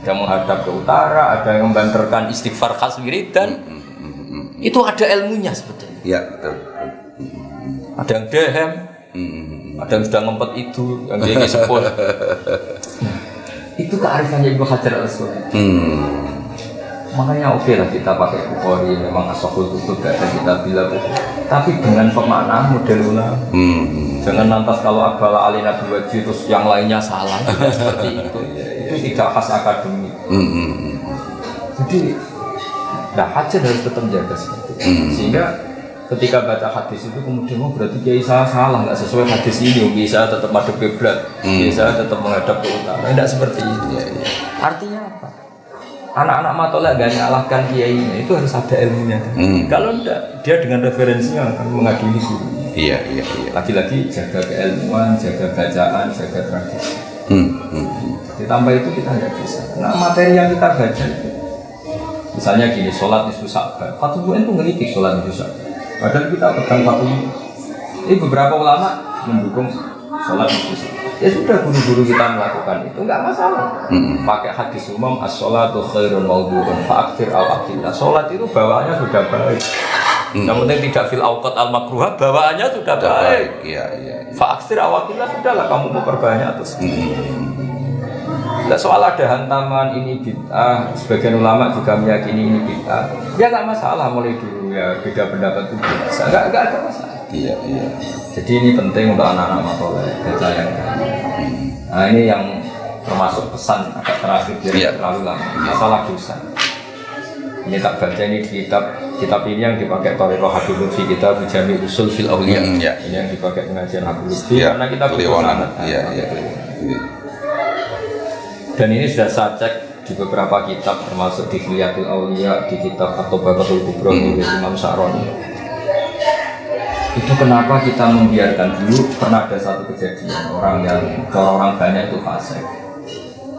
Ada menghadap ke utara, ada yang membanterkan istighfar khas wiridan. Itu ada ilmunya sebetulnya. Iya, betul. Ada yang dehem, ada yang sudah ngempet itu, yang dia sepul. Itu kearifannya Ibnu Hajar Al-Asqalani. Makanya oke lah kita pakai Bukhari, memang as-sahih kutub gak ada kita bilang. Tapi dengan pemaknaan model ulama. Jangan lantas kalau Aqbala alina biwajib terus yang lainnya salah. Tidak seperti itu. Itu tidak khas akademik. Jadi Hajar harus tetap jaga seperti itu. Sehingga ketika baca hadis itu kemudian berarti kiai saya salah, nggak sesuai hadis ini, kiai saya tetap madhep kiblat, kiai saya tetap menghadap ke utara. Tidak seperti itu. Artinya apa? Anak-anak matolak gak nyalahkan kiainya, itu harus ada ilmunya. Kalau tidak, dia dengan referensinya akan mengadili guru. Iya. Lagi-lagi jaga keilmuan, jaga bacaan, jaga tradisi. Ditambah itu kita nggak bisa. Nah, materi yang kita baca itu, misalnya gini, sholat nisfu Sya'ban. Fathul Mu'in itu ngeritik sholat nisfu Sya'ban. Padahal kita pegang Fathul Mu'in. Ini beberapa ulama mendukung sholat nisfu Sya'ban. Ya sudah, guru-guru kita melakukan itu nggak masalah. Pakai hadis umum as-sholatu khairun mawdu'un fa'akfir al-aqillah. Sholat itu bawaannya sudah baik. Yang penting tidak fil awqat al-makruhah, bawaannya sudah baik. Iya. Fa'akfir al-aqillah, sudahlah kamu mau perbanyak terus. Nah, soal ada hantaman ini bid'ah, sebagian ulama juga meyakini ini bid'ah. Ya nggak masalah, mulai dulu ya beda pendapat itu biasa, nggak ada masalah. Iya. Jadi ini penting untuk anak-anak matoleh, percayakan. Nah ini yang termasuk pesan agak terakhir biar terlalu lama. Masalah dosa. Ini tak baca ini di kitab ini yang dipakai Thariqah Habib Lutfi, kita Jami' Usul fil Awliya. Ini yang dipakai pengajian Habib Lutfi karena kita butuh sanad. Dan ini sudah saya cek di beberapa kitab termasuk di Hilyatul Awliya, di kitab At-Tabaqatul Kubra oleh Imam Sa'roni. Itu kenapa kita membiarkan dulu. Pernah ada satu kejadian orang banyak itu fasik,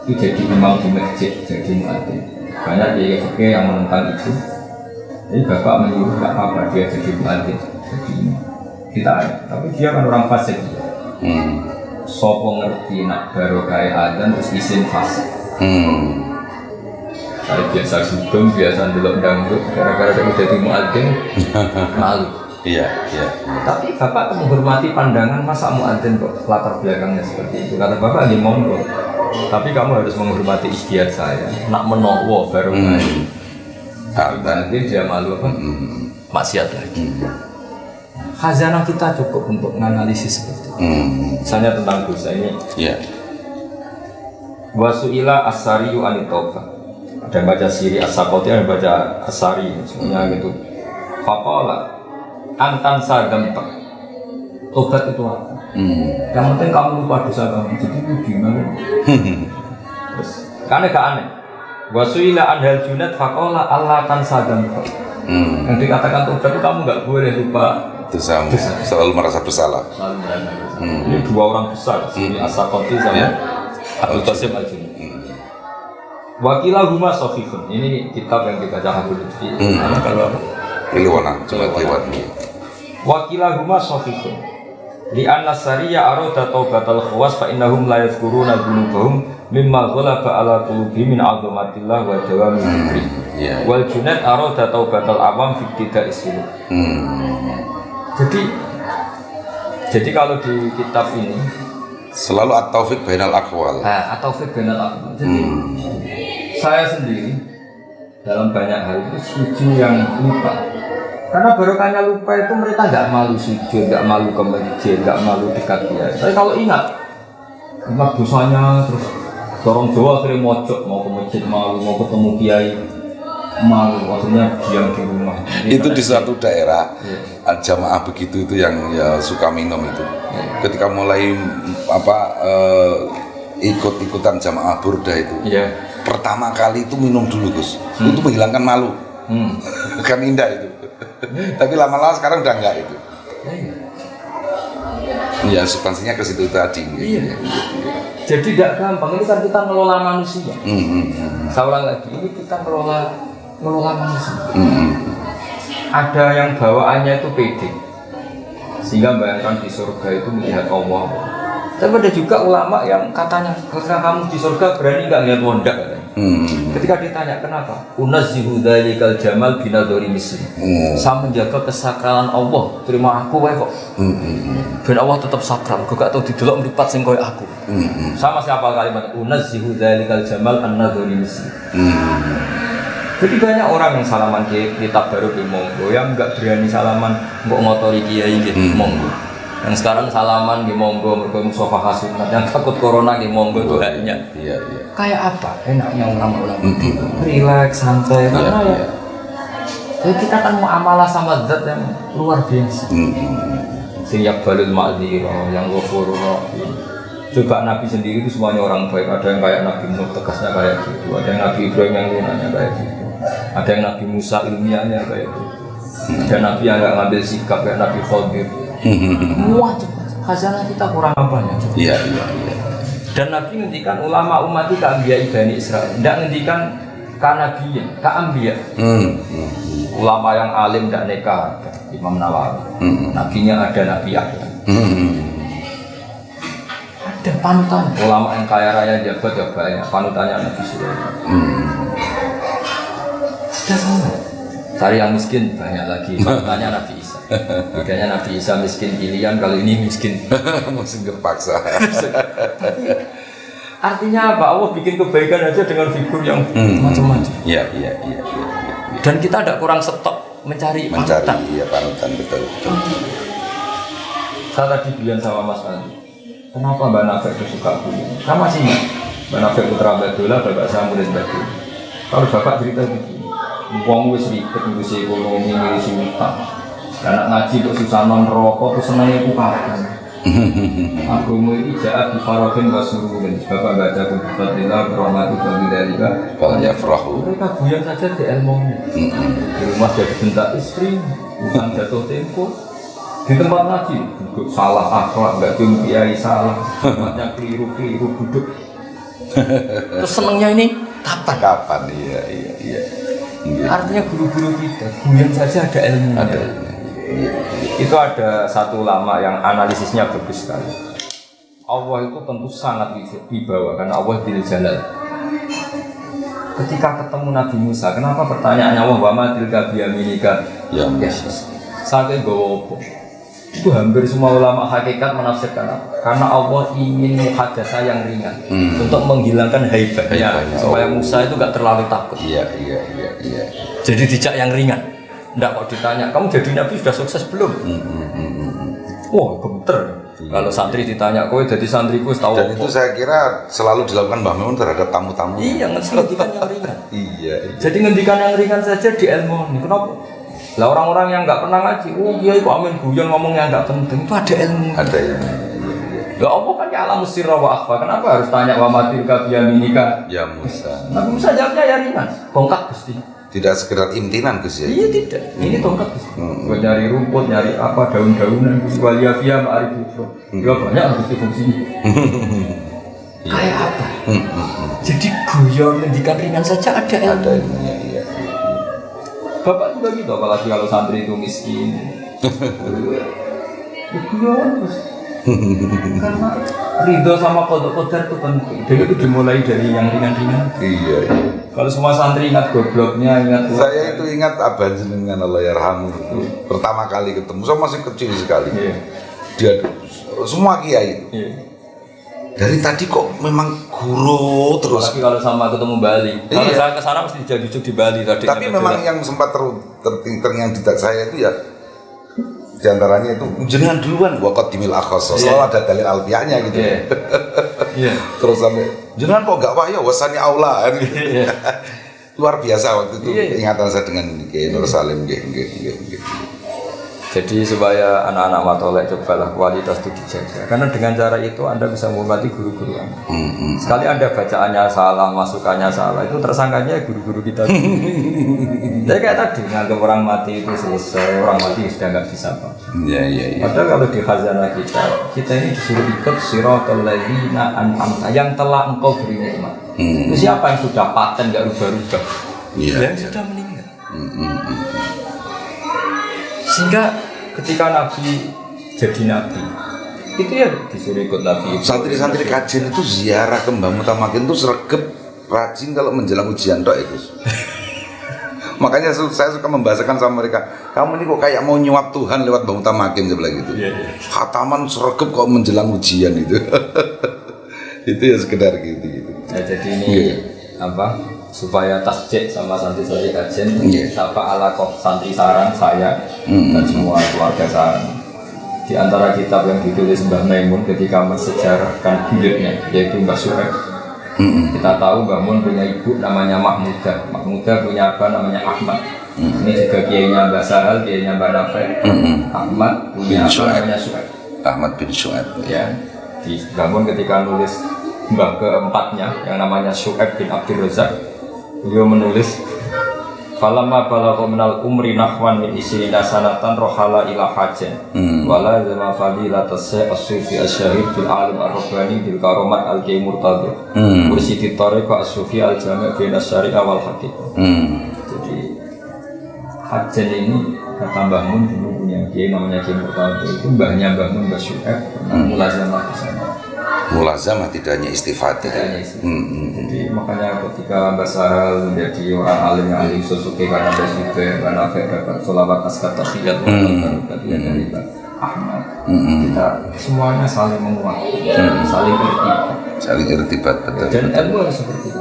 itu jadi imam di masjid, jadi muadzin. Banyak kiai yang menentang itu. Jadi bapak menyuruh nggak apa-apa dia jadi muadzin, jadi ditanya. Tapi dia kan orang fasik. Sopo ngerti nak barokah adzan terus izin fasik. Saya biasa sugeng, biasa ndelok dangdut, gara-gara dia jadi muadzin malu. Iya. Tapi bapak menghormati pandangan masa muadzin kok latar belakangnya seperti itu. Kata bapak ini monggo. Tapi kamu harus menghormati ijtihad saya. Nak menowo baru main. Nanti dia malu apa? Maksiat lagi. Khazanah kita cukup untuk menganalisis seperti itu. Misalnya tentang dosa ini. Iya. Wasu'ila as-sariyu anit-taubah. Ada yang baca siri as-sakoti, ada yang baca as-sari. Semuanya gitu. Faqala antan sadampak. Tobat itu apa? Yang penting kamu lupa dosa kamu. Jadi itu gimana? Terus karena gak aneh. Wasuila anhal junat faqala Allah tan sadampak. Yang dikatakan tobat itu kamu gak boleh lupa dosamu. Selalu merasa bersalah. Ini dua orang besar. Sini As-Sakoti sama Abdul Qasim Al-Junad. Wakilah huma sahihun. Ini kitab yang dibaca Habib Lutfi. Kalau Kliwona, cuma lewat. Wakilahuma sahihun. Li anna sariya arada taubatal khawas fa innahum la yadhkuruna dzunubahum mimma ghalaba ala qulubihim min 'azamatillah wa dawami dzikri. Wal junad arada taubatal awam fi ibtida'is suluk. Jadi kalau di kitab ini selalu at-taufiq bainal aqwal. At-taufiq bainal aqwal. Jadi saya sendiri dalam banyak hal itu setuju yang lupa. Karena barokahnya lupa itu mereka nggak malu sujud, nggak malu ke masjid, nggak malu dekat kiai. Tapi kalau ingat dosanya terus dorong Jawa akhirnya mojok mau ke masjid malu, mau ketemu kiai malu, maksudnya diam di rumah. Itu di suatu daerah jamaah begitu itu yang ya suka minum itu. Ketika mulai ikut-ikutan jamaah burda itu, pertama kali itu minum dulu Gus, itu menghilangkan malu, kan indah itu. Tapi lama-lama sekarang udah enggak itu. Ya substansinya ke situ tadi. Jadi tidak gampang. Ini kan kita ngelola manusia. Saya ulang lagi, ini kita ngelola manusia. Ada yang bawaannya itu pede, sehingga bayangkan di surga itu melihat Allah. Tapi ada juga ulama yang katanya, ketika kamu di surga berani nggak lihat wondak? Ketika ditanya kenapa, unazzihu dzalikal jamal binadhari misli. Saya menjaga kesakralan Allah, terima aku wae kok. Ben Allah tetap sakral, kok gak tau didelok mripat sing koyo aku. Sama siapa kalimat unazzihu dzalikal jamal an-nadhari misli. Jadi banyak orang yang salaman kitab baru di monggo, yang enggak berani salaman mbok ngotori kiai gitu monggo. Yang sekarang salaman di monggo mergo musofa hasunat, yang takut corona di monggo itu banyak. Kayak apa enaknya ulama-ulama itu relax santai karena Jadi kita kan muamalah sama zat yang luar biasa. Sing yaqbalul ma'dzira, yang ghafurur rahim. Coba Nabi sendiri itu semuanya orang baik. Ada yang kayak Nabi Nuh tegasnya kayak gitu. Ada yang Nabi Ibrahim yang lunanya kayak gitu. Ada yang Nabi Musa ilmiahnya kayak gitu. Ada Nabi yang nggak ngambil sikap kayak Nabi Khadir. Wah, khazanah kita kurang apanya? Iya. Dan Nabi ngendikan ulama umat itu keambiya Bani Israil. Tidak ngendikan kanabiyan, keambiya. Ulama yang alim tidak neka, Imam Nawawi. Nabinya ada Nabi Yahya. Ada panutan. Ulama yang kaya raya jabat ya banyak. Panutannya Nabi Sulaiman. Ada semua. Cari yang miskin banyak lagi. Panutannya Nabi Isa. Bedanya Nabi Isa miskin pilihan, kalau ini miskin terpaksa. Artinya apa? Allah bikin kebaikan aja dengan figur yang macam-macam. Iya. Dan kita tidak kurang stok mencari panutan. Iya, panutan betul. Saya tadi bilang sama Mas Ali, kenapa Mbak Nafek itu suka bulan? Kan masih ingat Mbak Nafek putra Abdullah, bapak saya murid Abdullah. Kalau bapak cerita begini, uang wis ribet ngurusi ekonomi, ngurusi utang. Anak ngaji kok susah non rokok, terus senangnya kukakan. Agama ini jahat di farohin wasuruhin. Bapak baca Fadillah, Rahmatu Fadillah, Kalau yafrahu. mereka buyang saja di ilmunya. Di rumah jadi bentak istri, bukan jatuh tempo. Di tempat ngaji, duduk salah akhlak, nggak cium kiai salah, tempatnya keliru duduk. Terus senangnya ini kapan? Iya. Artinya guru-guru kita buyang saja ada ilmunya. Itu ada satu ulama yang analisisnya bagus sekali. Allah itu tentu sangat wibawa karena Allah Dzul Jalal. Ketika ketemu Nabi Musa, kenapa pertanyaannya Allah wa ma tilka biyaminika? Ya Musa. Sampai gowo opo. Itu hampir semua ulama hakikat menafsirkan apa? Karena Allah ingin muhadasah yang ringan untuk menghilangkan haibahnya supaya Musa itu gak terlalu takut. Iya. Jadi dijak yang ringan. Nggak kok ditanya, kamu jadi nabi sudah sukses belum? Wah, gemeter. Kalau santri ditanya, kowe jadi santriku tahu. Dan itu saya kira selalu dilakukan Mbah Mun terhadap tamu-tamu. Iya, ngendikan yang ringan. Iya. Jadi ngendikan yang ringan saja di ilmu. Kenapa? Lah orang-orang yang nggak pernah ngaji, oh iya itu amin guyon ngomong yang nggak penting, itu ada ilmu. Ada ilmu. Lah Allah kan ya alam sirra wa akhfa. Kenapa harus tanya wa matil ka biyaminika? Ya Musa. Nabi Musa jawabnya ya ringan. Tongkat Gusti. Tidak sekedar imtinan Gus ya. Iya tidak. Ini tongkat Gusti. Buat nyari rumput, nyari apa daun-daunan Gusti waliyafia ma'arifufro. Ya banyak harus difungsinya. Kayak apa? Jadi guyon ngendikan ringan saja ada ilmu. Ada ilmunya, iya. Bapak juga gitu, apalagi kalau santri itu miskin. Guyon terus. Karena ridho sama kodok-kodar itu penting. Jadi itu dimulai dari yang ringan-ringan. Iya. Kalau semua santri ingat gobloknya, ingat Saya itu ingat abah jenengan Allah yarhamu itu pertama kali ketemu, saya masih kecil sekali. Iya. Dia semua kiai itu. Iya. Dari tadi kok memang guru terus. Tapi kalau sama ketemu Bali, kalau Iya. saya kesana mesti jadi di Bali tadi. Tapi memang yang sempat terngiang di saya itu ya diantaranya itu jenengan duluan wakot dimil akhos, selalu ada dalil alfiahnya gitu. Iya. Terus sampai jenengan kok gak wahya wasani aula kan. Iya. Luar biasa waktu itu ingatan saya dengan Kiai Nur Salim. Jadi supaya anak-anak matolek cobalah kualitas itu dijaga. Karena dengan cara itu Anda bisa menghormati guru-guru Anda. Sekali Anda bacaannya salah, masukannya salah, itu tersangkanya guru-guru kita. Jadi kayak tadi, nganggap orang mati itu selesai, orang mati sudah nggak bisa apa. Iya. Padahal kalau di khazanah kita ini disuruh ikut siratal ladzina an'amta yang telah engkau beri nikmat. Itu siapa yang sudah paten nggak rubah-rubah? Yang sudah meninggal. Sehingga ketika Nabi jadi Nabi, itu ya disuruh ikut Nabi. Santri-santri kajian itu ziarah ke Mbah Mutamakin itu sregep rajin kalau menjelang ujian tok itu. Makanya saya suka membahasakan sama mereka, kamu ini kok kayak mau nyuap Tuhan lewat Mbah Mutamakin sebelah gitu. Khataman sregep kok menjelang ujian itu. Itu ya sekedar gitu. Nah, jadi ini apa? Supaya tasjid sama santri-santri kajian, sapa ala kok santri sarang saya dan semua keluarga sarang. Di antara kitab yang ditulis Mbah Maimun ketika mensejarahkan hidupnya, yaitu Mbah Suhaib. Kita tahu Mbah Mun punya ibu namanya Mahmudah punya abah namanya Ahmad. Ini juga kiainya Mbak Sahal, kiainya Mbak Nafek, Ahmad punya apa namanya Su'aib. Ahmad bin Su'aib. Ya, dibangun ketika nulis mbah keempatnya yang namanya Su'aib bin Abdul Razak. Beliau menulis falamma balagha minal umri nahwan min isrina sanatan rohala ila hajjan wala zama fadilatas as-sufi asy-syahid bil alim ar-rabbani bil karomat al-qiyy murtadhi mursidi tariqa as-sufi al-jami' bain asy-syari'ah wal haqiqah. Jadi hajjan ini kata Mbah Mun dulu punya kiai namanya Kiai Murtadhi, itu mbahnya Mbah Mun Mbah Syu'aib pernah mulazamah di sana. Mulazamah tidak hanya istifadah. Jadi makanya ketika Mbak Sahal menjadi orang alim yang ahli Susuki karena ada Zubair, Mbak Nafek dapat sholawat askat tahiyat dari Mbak Ahmad, kita semuanya saling menguatkan, saling irtibat. Saling irtibat, betul. Dan ilmu harus seperti itu.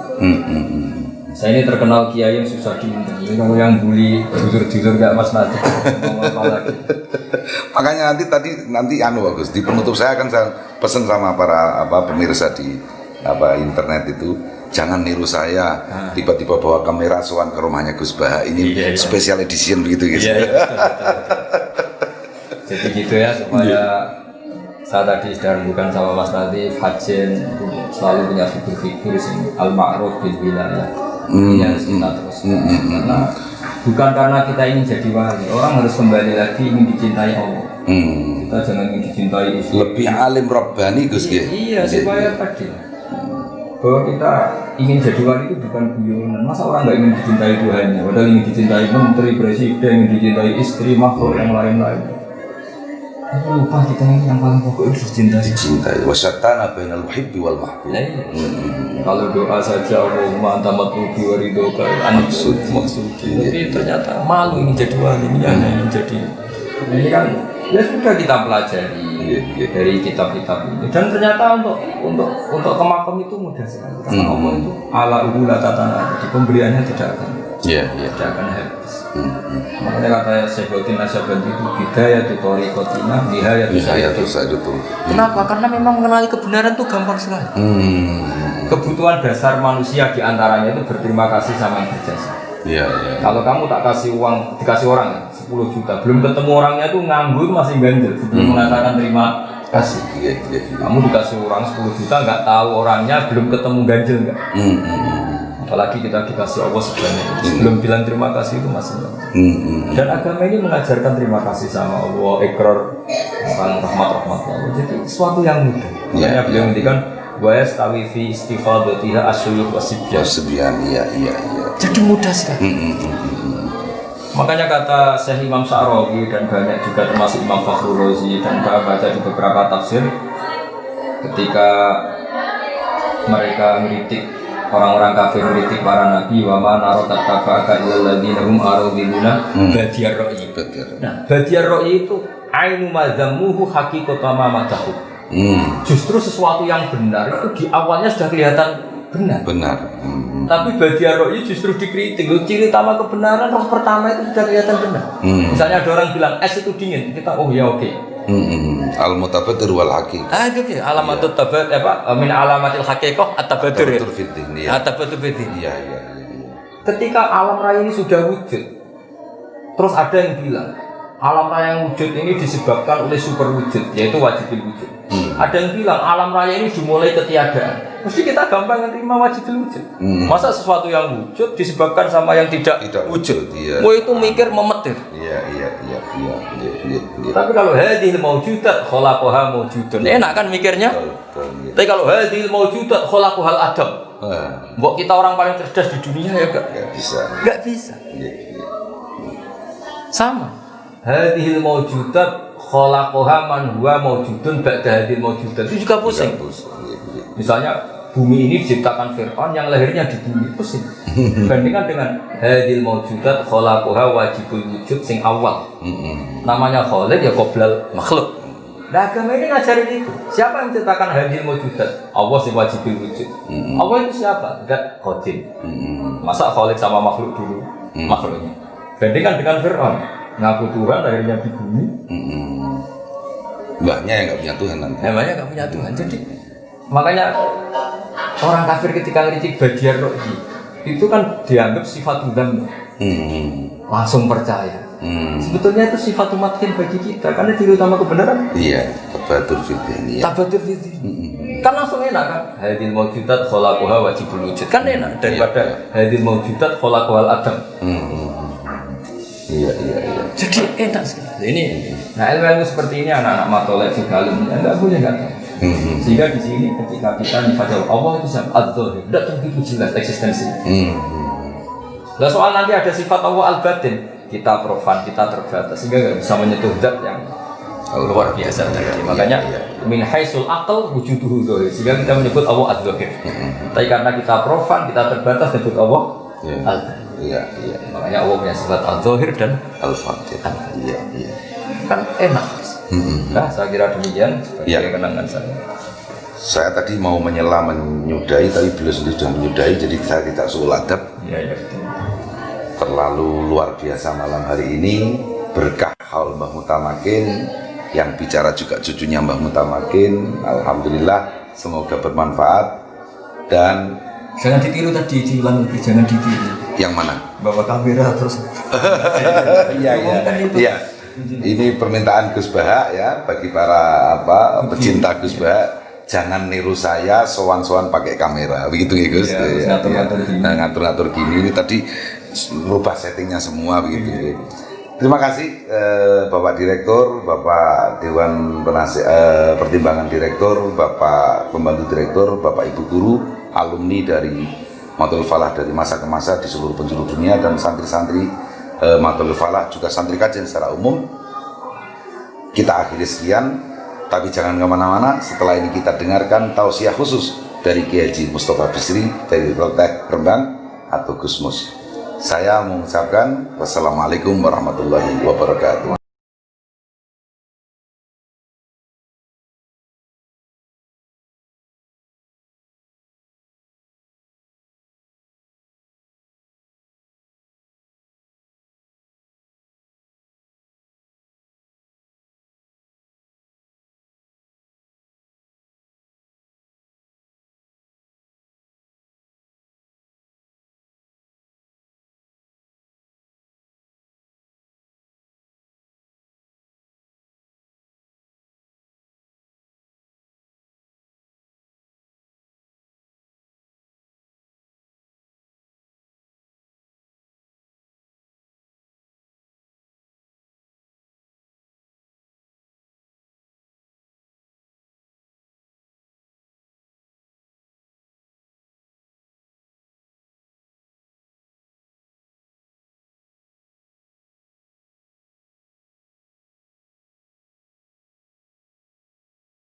Saya ini terkenal kiai yang susah diundang. Ini kalau yang bully, jujur nggak Mas Nadi, ngomong apa lagi? Makanya nanti bagus di penutup saya akan saya pesan sama para pemirsa di internet itu, jangan niru saya tiba-tiba bawa kamera sowan ke rumahnya Gus Baha ini special edition begitu gitu. Iya, betul. Jadi gitu ya supaya saya tadi sudah bukan sama Mas Nadi, Hajin selalu punya figur-figur sing al-ma'ruf bil wilayah. Yang harus kita terus. Karena bukan karena kita ingin jadi wali, orang harus kembali lagi ingin dicintai Allah. Kita jangan ingin dicintai Islam. Lebih alim Rabbani Gus. Iya, supaya tadi bahwa kita ingin jadi wali itu bukan guyonan. Masa orang nggak ingin dicintai Tuhannya, padahal ingin dicintai menteri, presiden, ingin dicintai istri, makhluk yang lain-lain. Lupa kita ini yang paling pokok itu dicintai. Wasyatana bainal muhibbi wal mahbub. Kalau doa saja Allahumma anta matlubi wa ridhoka maksudi. Tapi ternyata malu ingin jadi wali, ingin jadi. Ini kan ya sudah kita pelajari dari kitab-kitab ini. Dan ternyata untuk ke makam itu mudah sekali. Karena Allah itu ala ubula tatana. Jadi pemberiannya tidak akan habis. Makanya kata Syekhuddin Nasyabandi itu bidaya tutori kotina nihaya itu. Kenapa? Karena memang mengenali kebenaran itu gampang sekali. Kebutuhan dasar manusia diantaranya itu berterima kasih sama yang berjasa. Kalau kamu tak kasih uang, dikasih orang 10 juta, belum ketemu orangnya itu nganggur masih ganjil, belum mengatakan terima kasih. Kamu dikasih orang 10 juta nggak tahu orangnya, belum ketemu ganjil nggak? Apalagi kita dikasih Allah sebanyak itu, sebelum bilang terima kasih itu masih Dan agama ini mengajarkan terima kasih sama Allah, ikrar rahmat Allah. Jadi sesuatu yang mudah. Makanya beliau ngendikan wa yastawi fi istifadatiha asyuyukh wasibyan. Iya. Jadi mudah sekali. Makanya kata Syekh Imam Sa'rawi dan banyak juga termasuk Imam Fakhrul Razi dan baca di beberapa tafsir, ketika mereka mengkritik orang-orang kafir, mengkritik para nabi, wa ma narakat tabaka illal ladzina hum aradiluna badiyar ra'yi. Nah, badiyar ra'yi itu ainu madzammuhu haqiqatan ma madahu. Justru sesuatu yang benar itu di awalnya sudah kelihatan benar. Tapi badiyar ra'yi justru dikritik. Ciri utama kebenaran roh pertama itu sudah kelihatan benar. Misalnya ada orang bilang es itu dingin, kita oke. Al-mutabadir wal haqiqah. Itu ya alamatut tabat min alamatil haqiqah at-tabadur. At-tabadur fiddin. Iya. Ketika alam raya ini sudah wujud, terus ada yang bilang alam raya yang wujud ini disebabkan oleh super wujud, yaitu wajibul wujud. Ada yang bilang alam raya ini dimulai ketiadaan. Mesti kita gampang menerima wajibul wujud. Masa sesuatu yang wujud disebabkan sama yang tidak wujud? Mau itu mikir memetir. Iya. Tapi kalau hadhil maujudat khalaqaha maujudun, enak kan mikirnya? Tapi kalau hadhil maujudat khalaqahal adam, mbok kita orang paling cerdas di dunia ya enggak bisa. Sama. Hadhil maujudat khalaqaha man huwa maujudun ba'da hadhil maujudat. Itu juga pusing. Misalnya bumi ini diciptakan Fir'aun yang lahirnya di bumi, pusing. Bandingkan dengan hadhil maujudat khalaqaha wajibul wujud sing awal. Namanya khaliq ya qoblal makhluk. Nah, agama ini ngajarin itu. Siapa yang menciptakan hadhil maujudat? Allah sing wajibul wujud. Allah itu siapa? Zat qadim. Masa khaliq sama makhluk dulu makhluknya. Bandingkan dengan Fir'aun, ngaku Tuhan lahirnya di bumi. Mbahnya yang nggak punya Tuhan nanti. Mbahnya nggak punya Tuhan. Jadi makanya orang kafir ketika ngeritik badiyar ro'yi itu kan dianggap sifat dzam. langsung percaya. Sebetulnya itu sifat umatkin bagi kita karena ciri utama kebenaran. Iya, tabadur fiddin. Tabadur fiddin. Kan langsung enak kan? Hadil mawjudat kholaquha wajibul wujud. Kan enak daripada hadil mawjudat kholaquhal adam. Iya. Jadi enak sekali. Ini, nah ilmu seperti ini anak-anak matolek juga alumni enggak boleh enggak tahu. Sehingga di sini ketika kita nyifat Allah itu siapa? Adzahir. Tidak begitu jelas eksistensi. Nah soal nanti ada sifat Allah al-batin. Kita profan, kita terbatas sehingga nggak bisa menyentuh zat yang luar biasa tadi. Makanya min haisul aqal wujuduhu dzahir. Sehingga kita menyebut Allah az-zahir. Tapi karena kita profan, kita terbatas menyebut Allah al-batin. Iya. Makanya Allah punya sifat al-zahir dan Al-Fatih. Iya. kan enak. Nah, saya kira demikian sebagai kenangan saya. Saya tadi mau menyela menyudahi tapi beliau sendiri sudah menyudahi, jadi saya tidak suul adab. Iya. Terlalu luar biasa malam hari ini, berkah haul Mbah Mutamakin, yang bicara juga cucunya Mbah Mutamakin. Alhamdulillah, semoga bermanfaat. Dan Jangan ditiru tadi, diulang lebih, jangan ditiru. Yang mana? Bawa kamera terus. Iya. Ini permintaan Gus Baha ya bagi para pecinta Gus Baha, jangan niru saya sowan-sowan pakai kamera, begitu ya Gus. Ngatur-ngatur gini. Ini tadi rubah settingnya semua begitu. Terima kasih Bapak Direktur, Bapak Dewan Pertimbangan Direktur, Bapak Pembantu Direktur, Bapak Ibu Guru, alumni dari Matul Falah dari masa ke masa di seluruh penjuru dunia, dan santri-santri Matul Falah juga santri kajian secara umum. Kita akhiri sekian, tapi jangan kemana-mana. Setelah ini kita dengarkan tausiah khusus dari Kiai Haji Mustafa Bisri dari Rotek Rembang atau Gusmus. Saya mengucapkan wassalamualaikum warahmatullahi wabarakatuh.